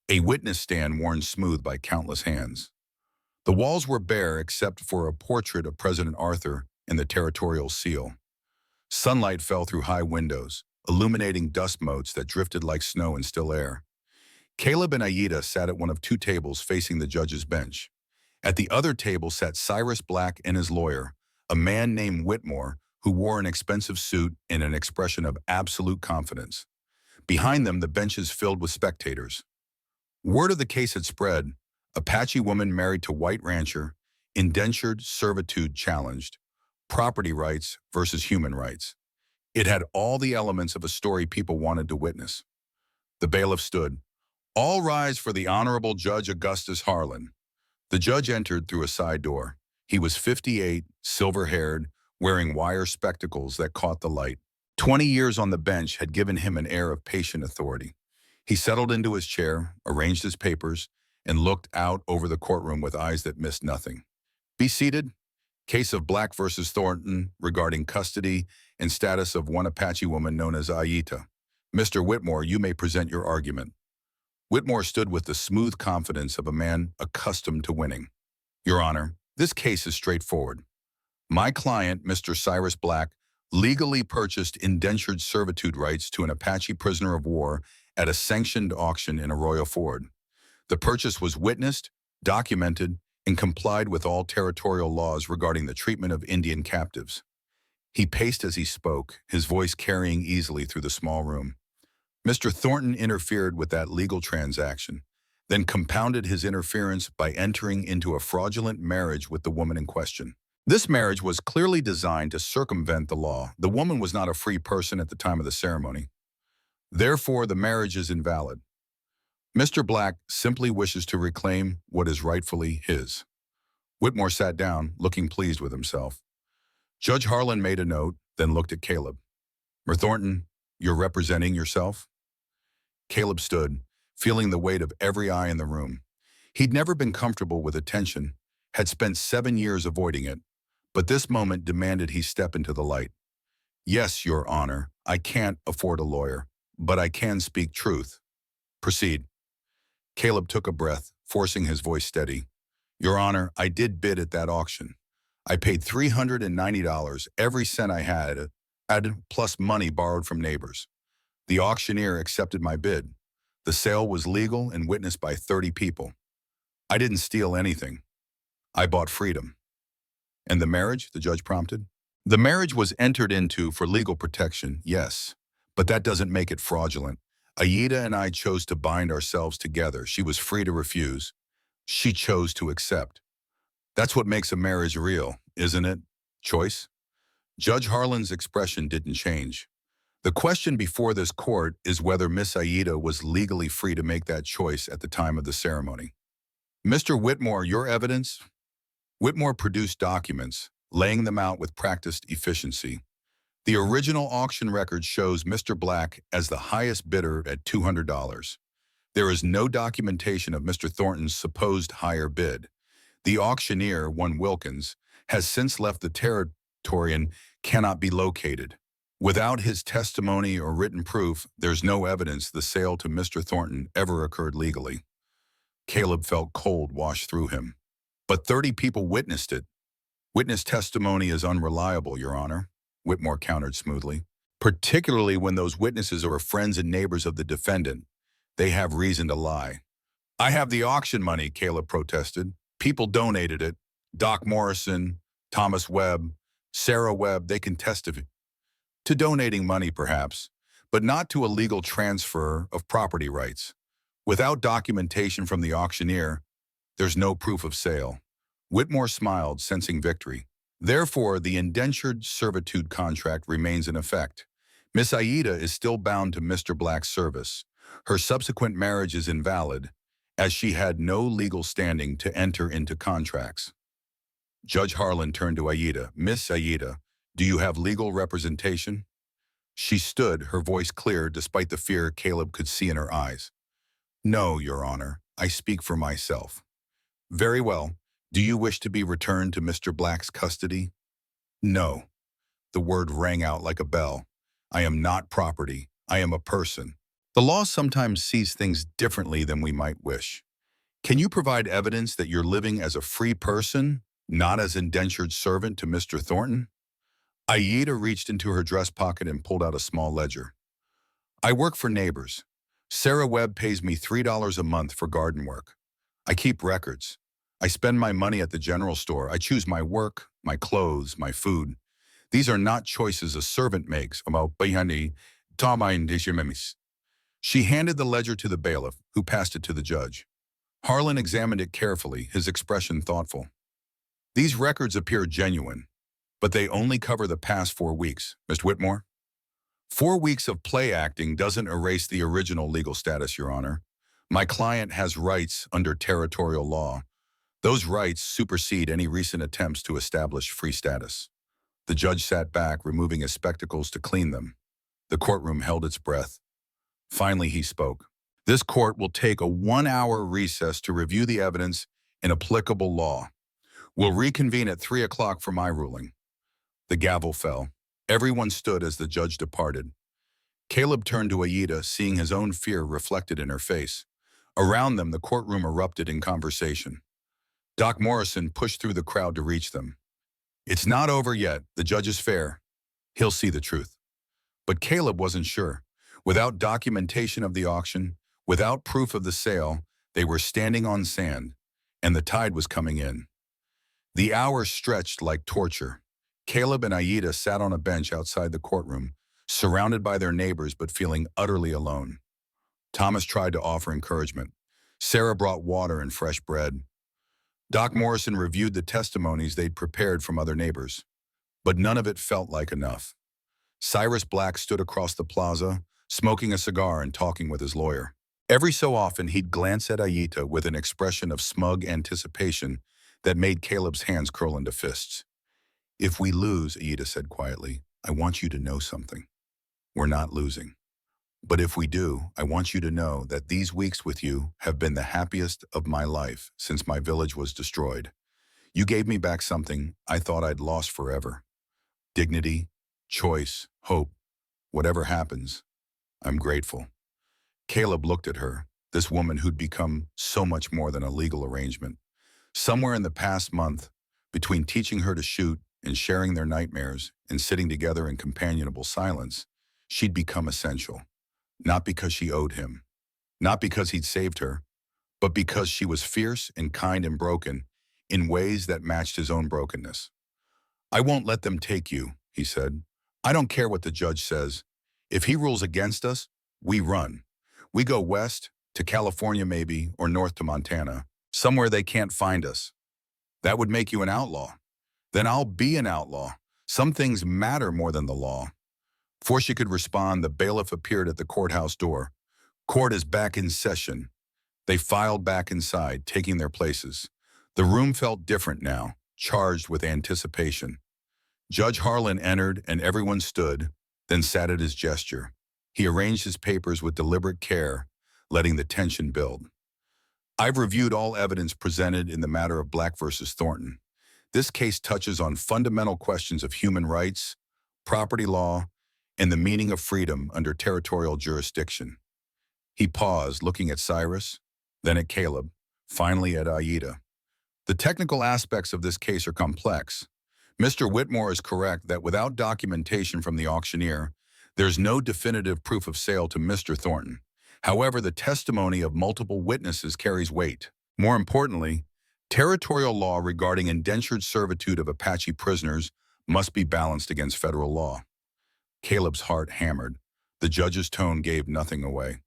S1: a witness stand worn smooth by countless hands. The walls were bare except for a portrait of President Arthur and the territorial seal. Sunlight fell through high windows, illuminating dust motes that drifted like snow in still air. Caleb and Aida sat at one of two tables facing the judge's bench. At the other table sat Cyrus Black and his lawyer, a man named Whitmore, who wore an expensive suit and an expression of absolute confidence. Behind them, the benches filled with spectators. Word of the case had spread. Apache woman married to white rancher, indentured servitude challenged, property rights versus human rights. It had all the elements of a story people wanted to witness. The bailiff stood. All rise for the Honorable Judge Augustus Harlan. The judge entered through a side door. He was 58, silver-haired, wearing wire spectacles that caught the light. 20 years on the bench had given him an air of patient authority. He settled into his chair, arranged his papers, and looked out over the courtroom with eyes that missed nothing. Be seated. Case of Black versus Thornton regarding custody and status of one Apache woman known as Aida. Mr. Whitmore, you may present your argument. Whitmore stood with the smooth confidence of a man accustomed to winning. Your Honor, this case is straightforward. My client, Mr. Cyrus Black, legally purchased indentured servitude rights to an Apache prisoner of war at a sanctioned auction in Arroyo Ford. The purchase was witnessed, documented, and complied with all territorial laws regarding the treatment of Indian captives. He paced as he spoke, his voice carrying easily through the small room. Mr. Thornton interfered with that legal transaction, then compounded his interference by entering into a fraudulent marriage with the woman in question. This marriage was clearly designed to circumvent the law. The woman was not a free person at the time of the ceremony. Therefore, the marriage is invalid. Mr. Black simply wishes to reclaim what is rightfully his. Whitmore sat down, looking pleased with himself. Judge Harlan made a note, then looked at Caleb. Mr. Thornton, you're representing yourself? Caleb stood, feeling the weight of every eye in the room. He'd never been comfortable with attention, had spent 7 years avoiding it, but this moment demanded he step into the light. Yes, Your Honor, I can't afford a lawyer, but I can speak truth. Proceed. Caleb took a breath, forcing his voice steady. Your Honor, I did bid at that auction. I paid $390, every cent I had, plus money borrowed from neighbors. The auctioneer accepted my bid. The sale was legal and witnessed by 30 people. I didn't steal anything. I bought freedom. And the marriage, the judge prompted? The marriage was entered into for legal protection, yes, but that doesn't make it fraudulent. Aida and I chose to bind ourselves together. She was free to refuse. She chose to accept. That's what makes a marriage real, isn't it? Choice? Judge Harlan's expression didn't change. The question before this court is whether Miss Aida was legally free to make that choice at the time of the ceremony. Mr. Whitmore, your evidence? Whitmore produced documents, laying them out with practiced efficiency. The original auction record shows Mr. Black as the highest bidder at $200. There is no documentation of Mr. Thornton's supposed higher bid. The auctioneer, one Wilkins, has since left the territory and cannot be located. Without his testimony or written proof, there's no evidence the sale to Mr. Thornton ever occurred legally. Caleb felt cold wash through him. But 30 people witnessed it. Witness testimony is unreliable, Your Honor, Whitmore countered smoothly. Particularly when those witnesses are friends and neighbors of the defendant. They have reason to lie. I have the auction money, Caleb protested. People donated it. Doc Morrison, Thomas Webb, Sarah Webb, they can testify to donating money perhaps, but not to a legal transfer of property rights. Without documentation from the auctioneer, there's no proof of sale. Whitmore smiled, sensing victory. Therefore, the indentured servitude contract remains in effect. Miss Aida is still bound to Mr. Black's service. Her subsequent marriage is invalid, as she had no legal standing to enter into contracts. Judge Harlan turned to Aida. Miss Aida, do you have legal representation? She stood, her voice clear despite the fear Caleb could see in her eyes. No, Your Honor, I speak for myself. Very well. Do you wish to be returned to Mr. Black's custody? No. The word rang out like a bell. I am not property. I am a person. The law sometimes sees things differently than we might wish. Can you provide evidence that you're living as a free person, not as indentured servant to Mr. Thornton? Aida reached into her dress pocket and pulled out a small ledger. I work for neighbors. Sarah Webb pays me $3 a month for garden work. I keep records. I spend my money at the general store. I choose my work, my clothes, my food. These are not choices a servant makes. She handed the ledger to the bailiff, who passed it to the judge. Harlan examined it carefully, his expression thoughtful. These records appear genuine, but they only cover the past 4 weeks, Mr. Whitmore. 4 weeks of play acting doesn't erase the original legal status, Your Honor. My client has rights under territorial law. Those rights supersede any recent attempts to establish free status. The judge sat back, removing his spectacles to clean them. The courtroom held its breath. Finally, he spoke. This court will take a 1-hour recess to review the evidence and applicable law. We'll reconvene at 3 o'clock for my ruling. The gavel fell. Everyone stood as the judge departed. Caleb turned to Aida, seeing his own fear reflected in her face. Around them, the courtroom erupted in conversation. Doc Morrison pushed through the crowd to reach them. It's not over yet. The judge is fair. He'll see the truth. But Caleb wasn't sure. Without documentation of the auction, without proof of the sale, they were standing on sand, and the tide was coming in. The hours stretched like torture. Caleb and Aida sat on a bench outside the courtroom, surrounded by their neighbors but feeling utterly alone. Thomas tried to offer encouragement. Sarah brought water and fresh bread. Doc Morrison reviewed the testimonies they'd prepared from other neighbors, but none of it felt like enough. Cyrus Black stood across the plaza, smoking a cigar and talking with his lawyer. Every so often, he'd glance at Aida with an expression of smug anticipation that made Caleb's hands curl into fists. If we lose, Aida said quietly, I want you to know something. We're not losing. But if we do, I want you to know that these weeks with you have been the happiest of my life since my village was destroyed. You gave me back something I thought I'd lost forever. Dignity, choice, hope. Whatever happens, I'm grateful. Caleb looked at her, this woman who'd become so much more than a legal arrangement. Somewhere in the past month, between teaching her to shoot and sharing their nightmares and sitting together in companionable silence, she'd become essential. Not because she owed him, not because he'd saved her, but because she was fierce and kind and broken in ways that matched his own brokenness. "I won't let them take you," he said. "I don't care what the judge says. If he rules against us, we run. We go west, to California maybe, or north to Montana, somewhere they can't find us. That would make you an outlaw. Then I'll be an outlaw. Some things matter more than the law." Before she could respond, the bailiff appeared at the courthouse door. "Court is back in session." They filed back inside, taking their places. The room felt different now, charged with anticipation. Judge Harlan entered and everyone stood, then sat at his gesture. He arranged his papers with deliberate care, letting the tension build. "I've reviewed all evidence presented in the matter of Black versus Thornton. This case touches on fundamental questions of human rights, property law, and the meaning of freedom under territorial jurisdiction." He paused, looking at Cyrus, then at Caleb, finally at Aida. "The technical aspects of this case are complex. Mr. Whitmore is correct that without documentation from the auctioneer, there's no definitive proof of sale to Mr. Thornton. However, the testimony of multiple witnesses carries weight. More importantly, territorial law regarding indentured servitude of Apache prisoners must be balanced against federal law." Caleb's heart hammered. The judge's tone gave nothing away.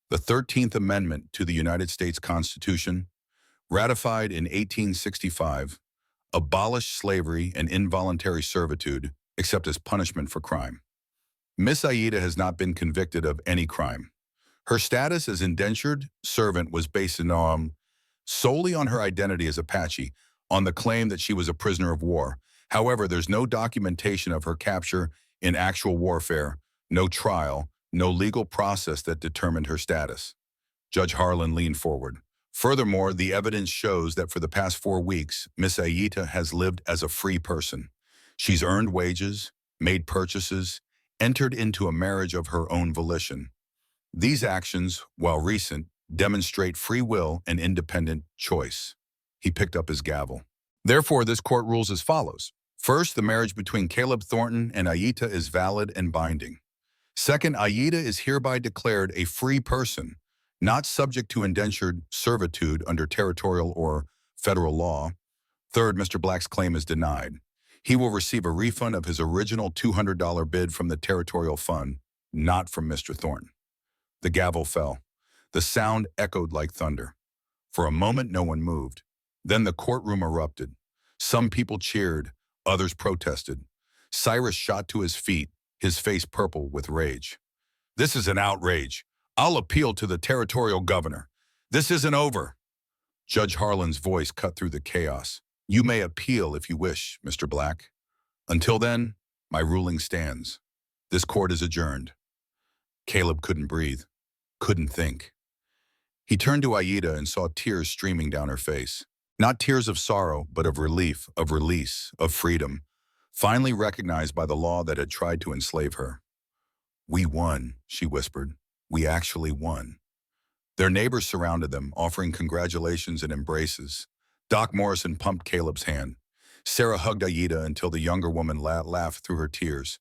S1: The 13th Amendment to the United States Constitution, ratified in 1865, abolished slavery and involuntary servitude except as punishment for crime. Miss Aida has not been convicted of any crime. Her status as indentured servant was based solely on her identity as Apache, on the claim that she was a prisoner of war. However, there's no documentation of her capture in actual warfare, no trial, no legal process that determined her status. Judge Harlan leaned forward. "Furthermore, the evidence shows that for the past 4 weeks, Miss Aida has lived as a free person. She's earned wages, made purchases, entered into a marriage of her own volition. These actions, while recent, demonstrate free will and independent choice." He picked up his gavel. "Therefore, this court rules as follows. First, the marriage between Caleb Thornton and Aida is valid and binding. Second, Aida is hereby declared a free person, not subject to indentured servitude under territorial or federal law. Third, Mr. Black's claim is denied. He will receive a refund of his original $200 bid from the territorial fund, not from Mr. Thornton." The gavel fell. The sound echoed like thunder. For a moment, no one moved. Then the courtroom erupted. Some people cheered, others protested. Cyrus shot to his feet, his face purple with rage. "This is an outrage. I'll appeal to the territorial governor. This isn't over." Judge Harlan's voice cut through the chaos. "You may appeal if you wish, Mr. Black. Until then, my ruling stands. This court is adjourned." Caleb couldn't breathe, couldn't think. He turned to Aida and saw tears streaming down her face. Not tears of sorrow, but of relief, of release, of freedom, finally recognized by the law that had tried to enslave her. "We won," she whispered. "We actually won." Their neighbors surrounded them, offering congratulations and embraces. Doc Morrison pumped Caleb's hand. Sarah hugged Aida until the younger woman laughed through her tears.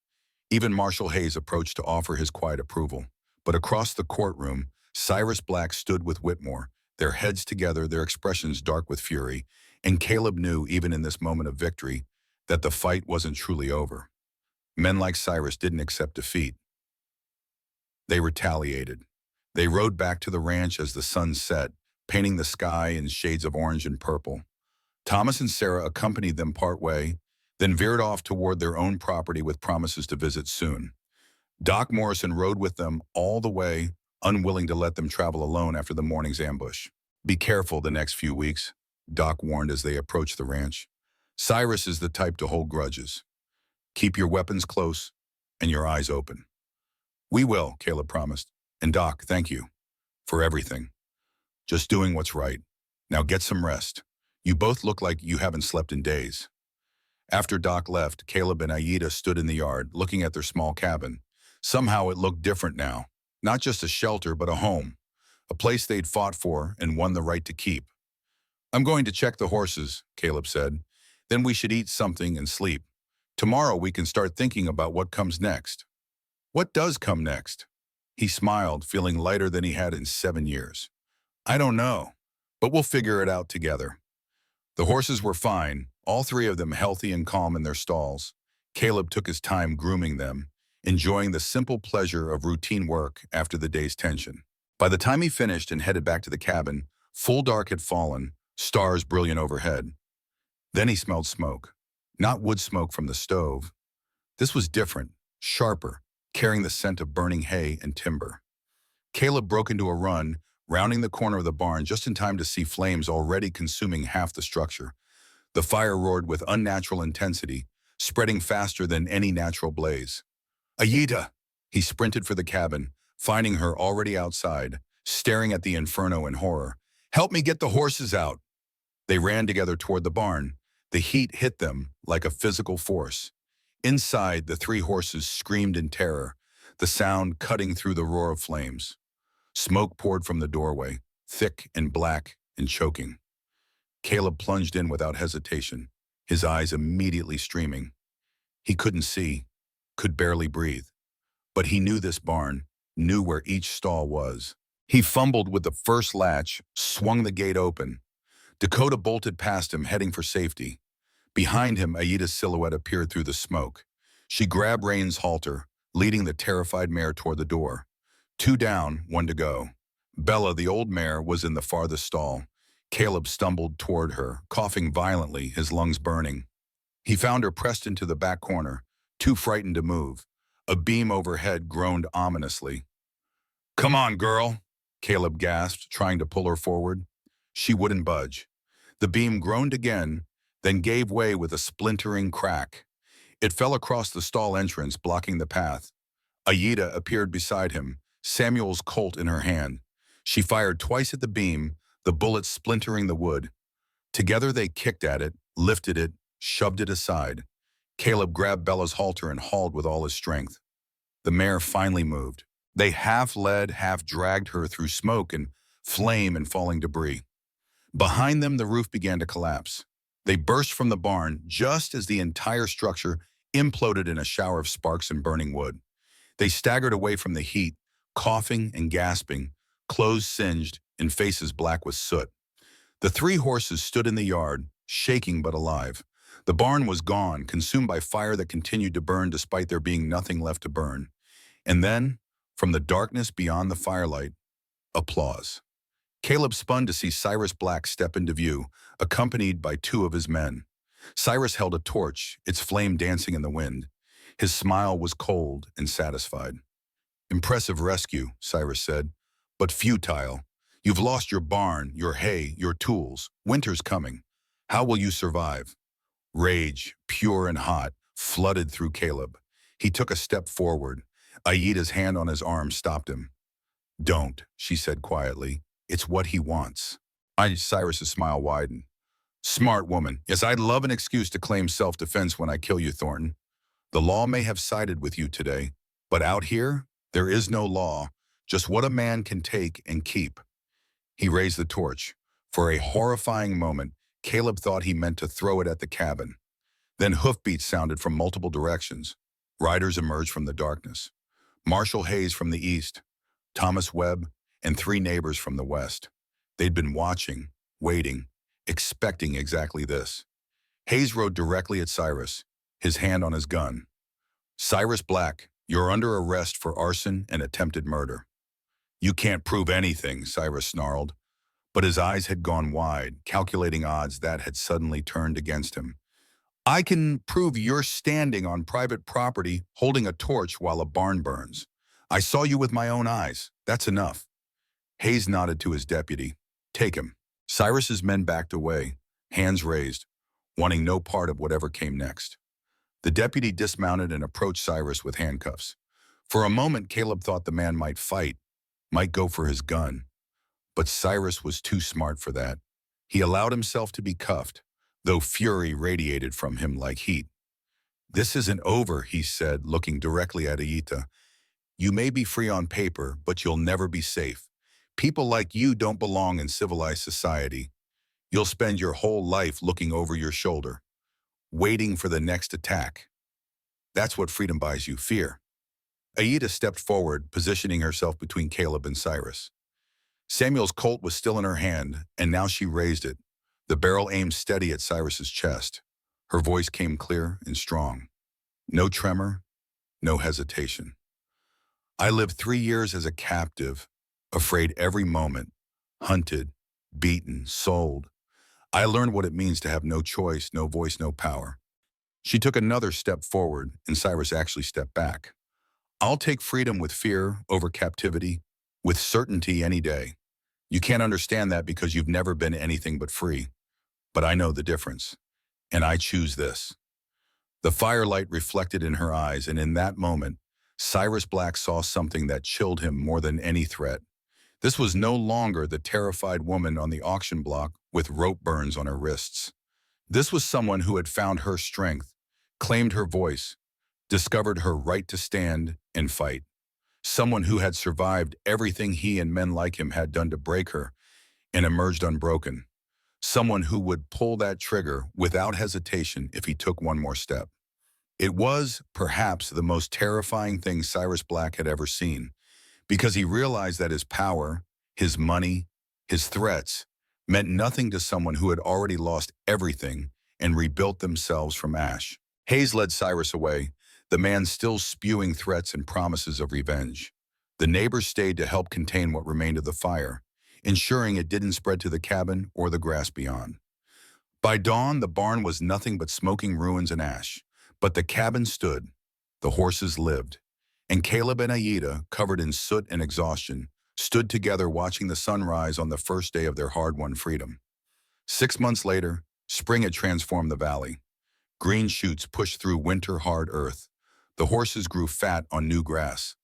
S1: Even Marshall Hayes approached to offer his quiet approval. But across the courtroom, Cyrus Black stood with Whitmore, their heads together, their expressions dark with fury, and Caleb knew, even in this moment of victory, that the fight wasn't truly over. Men like Cyrus didn't accept defeat. They retaliated. They rode back to the ranch as the sun set, painting the sky in shades of orange and purple. Thomas and Sarah accompanied them partway, then veered off toward their own property with promises to visit soon. Doc Morrison rode with them all the way, unwilling to let them travel alone after the morning's ambush. "Be careful the next few weeks," Doc warned as they approached the ranch. "Cyrus is the type to hold grudges. Keep your weapons close and your eyes open." "We will," Caleb promised. "And Doc, thank you for everything. Just doing what's right. Now get some rest. You both look like you haven't slept in days." After Doc left, Caleb and Aida stood in the yard, looking at their small cabin. Somehow it looked different now. Not just a shelter, but a home. A place they'd fought for and won the right to keep. "I'm going to check the horses," Caleb said. "Then we should eat something and sleep. Tomorrow we can start thinking about what comes next." "What does come next?" He smiled, feeling lighter than he had in 7 years. "I don't know. but we'll figure it out together. The horses were fine, all three of them healthy and calm in their stalls. Caleb took his time grooming them, enjoying the simple pleasure of routine work after the day's tension. By the time he finished and headed back to the cabin, full dark had fallen, stars brilliant overhead. Then he smelled smoke. Not wood smoke from the stove. This was different, sharper, carrying the scent of burning hay and timber. Caleb broke into a run, rounding the corner of the barn just in time to see flames already consuming half the structure. The fire roared with unnatural intensity, spreading faster than any natural blaze. Aida! He sprinted for the cabin, finding her already outside, staring at the inferno in horror. Help me get the horses out! They ran together toward the barn. The heat hit them like a physical force. Inside, the three horses screamed in terror, the sound cutting through the roar of flames. Smoke poured from the doorway, thick and black and choking. Caleb plunged in without hesitation, his eyes immediately streaming. He couldn't see, could barely breathe. But he knew this barn, knew where each stall was. He fumbled with the first latch, swung the gate open. Dakota bolted past him, heading for safety. Behind him, Aida's silhouette appeared through the smoke. She grabbed Rain's halter, leading the terrified mare toward the door. 2 down, 1 to go. Bella, the old mare, was in the farthest stall. Caleb stumbled toward her, coughing violently, his lungs burning. He found her pressed into the back corner, too frightened to move. A beam overhead groaned ominously. "Come on, girl," Caleb gasped, trying to pull her forward. She wouldn't budge. The beam groaned again, then gave way with a splintering crack. It fell across the stall entrance, blocking the path. Aida appeared beside him, Samuel's Colt in her hand. She fired twice at the beam, the bullet splintering the wood. Together they kicked at it, lifted it, shoved it aside. Caleb grabbed Bella's halter and hauled with all his strength. The mare finally moved. They half led, half dragged her through smoke and flame and falling debris. Behind them, the roof began to collapse. They burst from the barn just as the entire structure imploded in a shower of sparks and burning wood. They staggered away from the heat, coughing and gasping, clothes singed and faces black with soot. The 3 horses stood in the yard, shaking but alive. The barn was gone, consumed by fire that continued to burn despite there being nothing left to burn. And then, from the darkness beyond the firelight, applause. Caleb spun to see Cyrus Black step into view, accompanied by 2 of his men. Cyrus held a torch, its flame dancing in the wind. His smile was cold and satisfied. "Impressive rescue," Cyrus said, "but futile. You've lost your barn, your hay, your tools. Winter's coming. How will you survive?" Rage, pure and hot, flooded through Caleb. He took a step forward. Aida's hand on his arm stopped him. "Don't," she said quietly. "It's what he wants." Cyrus's smile widened. "Smart woman. Yes, I'd love an excuse to claim self-defense when I kill you, Thornton. The law may have sided with you today, but out here, there is no law, just what a man can take and keep." He raised the torch. For a horrifying moment, Caleb thought he meant to throw it at the cabin. Then hoofbeats sounded from multiple directions. Riders emerged from the darkness. Marshall Hayes from the east, Thomas Webb, and 3 neighbors from the west. They'd been watching, waiting, expecting exactly this. Hayes rode directly at Cyrus, his hand on his gun. "Cyrus Black, you're under arrest for arson and attempted murder." "You can't prove anything," Cyrus snarled. But his eyes had gone wide, calculating odds that had suddenly turned against him. "I can prove you're standing on private property holding a torch while a barn burns. I saw you with my own eyes. That's enough." Hayes nodded to his deputy. "Take him." Cyrus's men backed away, hands raised, wanting no part of whatever came next. The deputy dismounted and approached Cyrus with handcuffs. For a moment, Caleb thought the man might fight, might go for his gun. But Cyrus was too smart for that. He allowed himself to be cuffed, though fury radiated from him like heat. "This isn't over," he said, looking directly at Aida. "You may be free on paper, but you'll never be safe. People like you don't belong in civilized society. You'll spend your whole life looking over your shoulder, waiting for the next attack. That's what freedom buys you, fear." Aida stepped forward, positioning herself between Caleb and Cyrus. Samuel's Colt was still in her hand, and now she raised it, the barrel aimed steady at Cyrus's chest. Her voice came clear and strong. No tremor, no hesitation. I lived 3 years as a captive, afraid every moment, hunted, beaten, sold. I learned what it means to have no choice, no voice, no power. She took another step forward, and Cyrus actually stepped back. I'll take freedom with fear over captivity, with certainty any day. You can't understand that because you've never been anything but free. But I know the difference, and I choose this. The firelight reflected in her eyes, and in that moment, Cyrus Black saw something that chilled him more than any threat. This was no longer the terrified woman on the auction block with rope burns on her wrists. This was someone who had found her strength, claimed her voice, discovered her right to stand and fight. Someone who had survived everything he and men like him had done to break her and emerged unbroken. Someone who would pull that trigger without hesitation if he took one more step. It was, perhaps, the most terrifying thing Cyrus Black had ever seen, because he realized that his power, his money, his threats meant nothing to someone who had already lost everything and rebuilt themselves from ash. Hayes led Cyrus away, the man still spewing threats and promises of revenge. The neighbors stayed to help contain what remained of the fire, ensuring it didn't spread to the cabin or the grass beyond. By dawn, the barn was nothing but smoking ruins and ash, but the cabin stood, the horses lived, and Caleb and Aida, covered in soot and exhaustion, stood together watching the sun rise on the first day of their hard-won freedom. 6 months later, spring had transformed the valley. Green shoots pushed through winter-hard earth. The horses grew fat on new grass.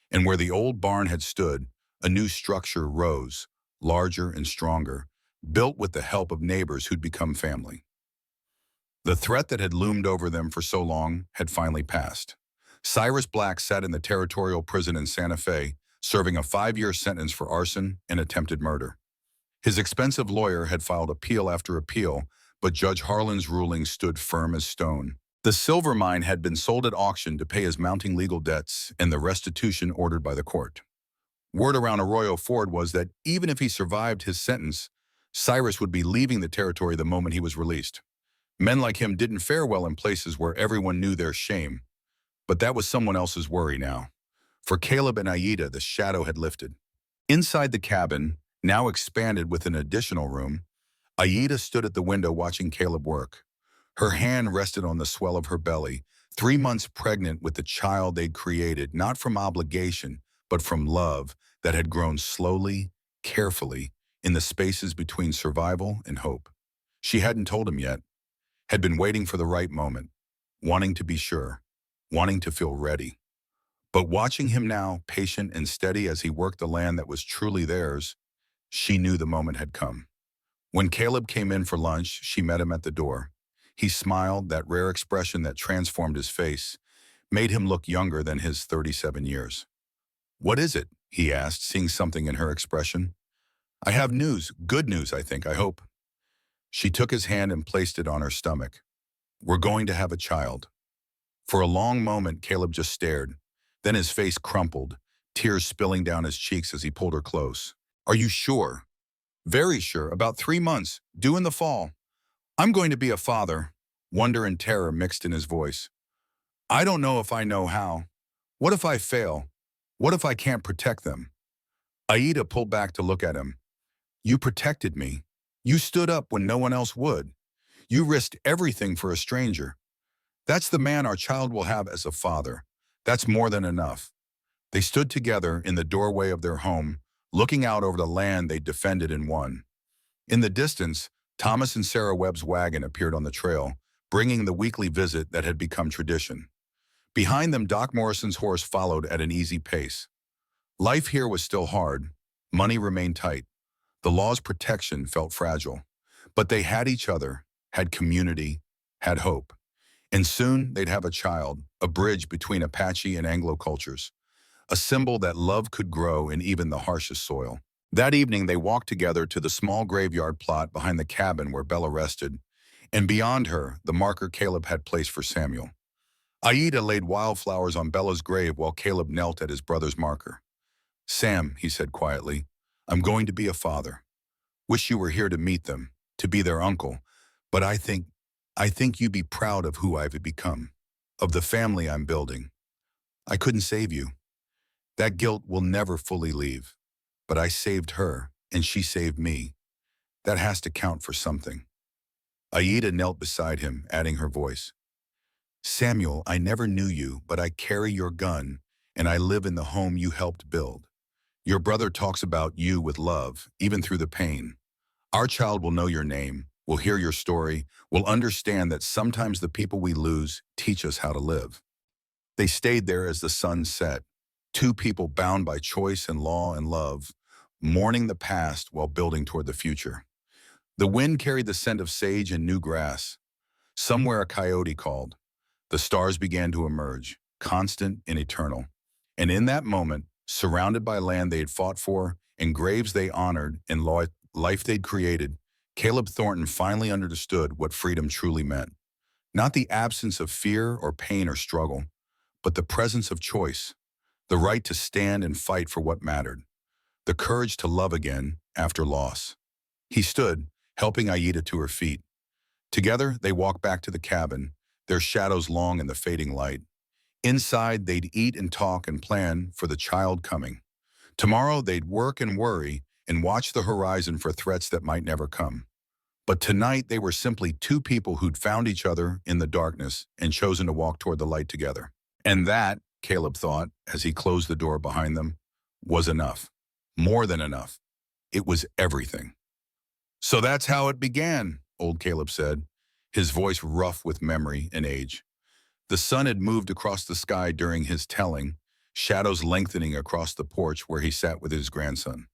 S1: And where the old barn had stood, a new structure rose, larger and stronger, built with the help of neighbors who'd become family. The threat that had loomed over them for so long had finally passed. Cyrus Black sat in the territorial prison in Santa Fe, serving a 5-year sentence for arson and attempted murder. His expensive lawyer had filed appeal after appeal, but Judge Harlan's ruling stood firm as stone. The silver mine had been sold at auction to pay his mounting legal debts and the restitution ordered by the court. Word around Arroyo Ford was that even if he survived his sentence, Cyrus would be leaving the territory the moment he was released. Men like him didn't fare well in places where everyone knew their shame. But that was someone else's worry now. For Caleb and Aida, the shadow had lifted. Inside the cabin, now expanded with an additional room, Aida stood at the window watching Caleb work. Her hand rested on the swell of her belly, 3 months pregnant with the child they'd created, not from obligation, but from love that had grown slowly, carefully, in the spaces between survival and hope. She hadn't told him yet, had been waiting for the right moment, wanting to be sure, wanting to feel ready. But watching him now, patient and steady as he worked the land that was truly theirs, she knew the moment had come. When Caleb came in for lunch, she met him at the door. He smiled, that rare expression that transformed his face, made him look younger than his 37 years. "What is it?" he asked, seeing something in her expression. "I have news, good news, I think, I hope." She took his hand and placed it on her stomach. "We're going to have a child." For a long moment, Caleb just stared. Then his face crumpled, tears spilling down his cheeks as he pulled her close. "Are you sure?" "Very sure, about 3 months, due in the fall. I'm going to be a father," wonder and terror mixed in his voice. "I don't know if I know how. What if I fail? What if I can't protect them?" Aida pulled back to look at him. "You protected me. You stood up when no one else would. You risked everything for a stranger. That's the man our child will have as a father. That's more than enough." They stood together in the doorway of their home, looking out over the land they'd defended and won. In the distance, Thomas and Sarah Webb's wagon appeared on the trail, bringing the weekly visit that had become tradition. Behind them, Doc Morrison's horse followed at an easy pace. Life here was still hard. Money remained tight. The law's protection felt fragile. But they had each other, had community, had hope. And soon they'd have a child, a bridge between Apache and Anglo cultures, a symbol that love could grow in even the harshest soil. That evening, they walked together to the small graveyard plot behind the cabin where Bella rested, and beyond her, the marker Caleb had placed for Samuel. Aida laid wildflowers on Bella's grave while Caleb knelt at his brother's marker. "Sam," he said quietly, I'm going to be a father. Wish you were here to meet them, to be their uncle. But I think you'd be proud of who I've become, of the family I'm building. I couldn't save you. That guilt will never fully leave. But I saved her, and she saved me. That has to count for something. Aida knelt beside him, adding her voice. Samuel, I never knew you, but I carry your gun, and I live in the home you helped build. Your brother talks about you with love, even through the pain. Our child will know your name, will hear your story, will understand that sometimes the people we lose teach us how to live. They stayed there as the sun set, two people bound by choice and law and love, mourning the past while building toward the future. The wind carried the scent of sage and new grass. Somewhere a coyote called. The stars began to emerge, constant and eternal. And in that moment, surrounded by land they had fought for, and graves they honored, and life they'd created, Caleb Thornton finally understood what freedom truly meant. Not the absence of fear or pain or struggle, but the presence of choice, the right to stand and fight for what mattered, the courage to love again after loss. He stood, helping Aida to her feet. Together, they walked back to the cabin, their shadows long in the fading light. Inside, they'd eat and talk and plan for the child coming. Tomorrow, they'd work and worry and watch the horizon for threats that might never come. But tonight, they were simply two people who'd found each other in the darkness and chosen to walk toward the light together. And that, Caleb thought, as he closed the door behind them, was enough. More than enough. It was everything. So that's how it began, old Caleb said, his voice rough with memory and age. The sun had moved across the sky during his telling, shadows lengthening across the porch where he sat with his grandson.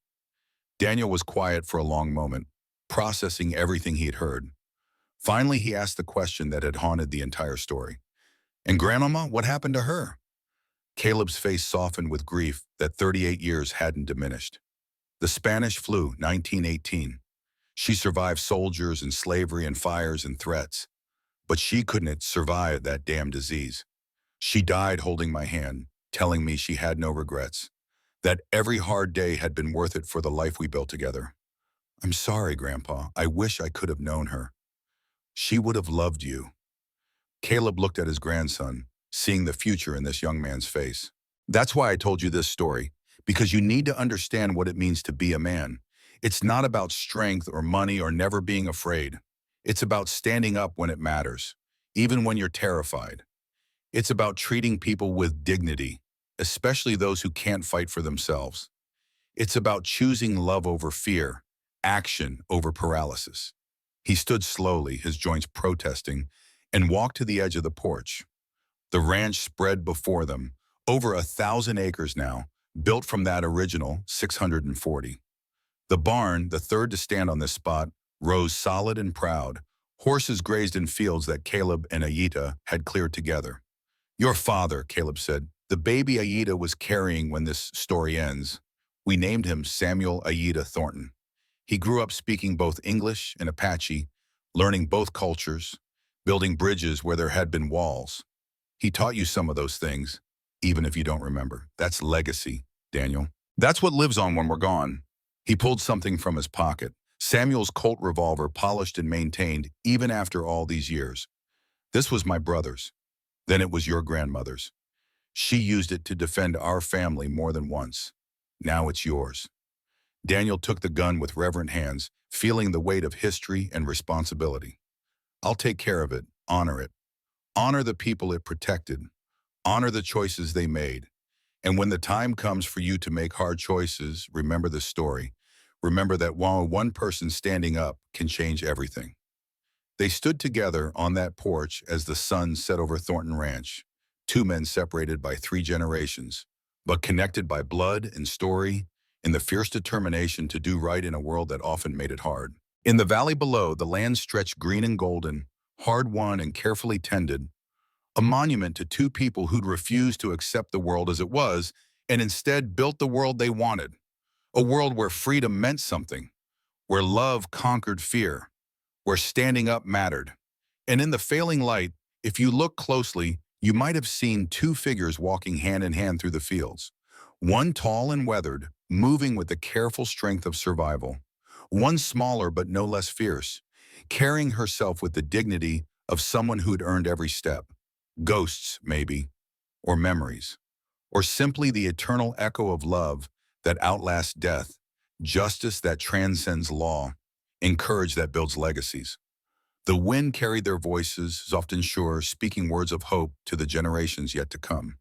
S1: Daniel was quiet for a long moment, processing everything he'd heard. Finally, he asked the question that had haunted the entire story. And Grandmama, what happened to her? Caleb's face softened with grief that 38 years hadn't diminished. The Spanish flu, 1918. She survived soldiers and slavery and fires and threats. But she couldn't survive that damn disease. She died holding my hand, telling me she had no regrets, that every hard day had been worth it for the life we built together. I'm sorry, Grandpa. I wish I could have known her. She would have loved you. Caleb looked at his grandson, seeing the future in this young man's face. That's why I told you this story, because you need to understand what it means to be a man. It's not about strength or money or never being afraid. It's about standing up when it matters, even when you're terrified. It's about treating people with dignity, especially those who can't fight for themselves. It's about choosing love over fear, action over paralysis. He stood slowly, his joints protesting, and walked to the edge of the porch. The ranch spread before them, over 1,000 acres now, built from that original 640. The barn, the third to stand on this spot, rose solid and proud. Horses grazed in fields that Caleb and Aida had cleared together. Your father, Caleb said, the baby Aida was carrying when this story ends. We named him Samuel Aida Thornton. He grew up speaking both English and Apache, learning both cultures, building bridges where there had been walls. He taught you some of those things, even if you don't remember. That's legacy, Daniel. That's what lives on when we're gone. He pulled something from his pocket. Samuel's Colt revolver, polished and maintained even after all these years. This was my brother's. Then it was your grandmother's. She used it to defend our family more than once. Now it's yours. Daniel took the gun with reverent hands, feeling the weight of history and responsibility. I'll take care of it, honor it. Honor the people it protected. Honor the choices they made. And when the time comes for you to make hard choices, remember this story. Remember that while one person standing up can change everything. They stood together on that porch as the sun set over Thornton Ranch, two men separated by 3 generations, but connected by blood and story and the fierce determination to do right in a world that often made it hard. In the valley below, the land stretched green and golden, hard-won and carefully tended, a monument to two people who'd refused to accept the world as it was and instead built the world they wanted, a world where freedom meant something, where love conquered fear, where standing up mattered. And in the failing light, if you look closely, you might have seen 2 figures walking hand in hand through the fields. One tall and weathered, moving with the careful strength of survival. One smaller but no less fierce, carrying herself with the dignity of someone who'd earned every step. Ghosts, maybe, or memories, or simply the eternal echo of love that outlasts death, justice that transcends law, and courage that builds legacies. The wind carried their voices, often sure, speaking words of hope to the generations yet to come.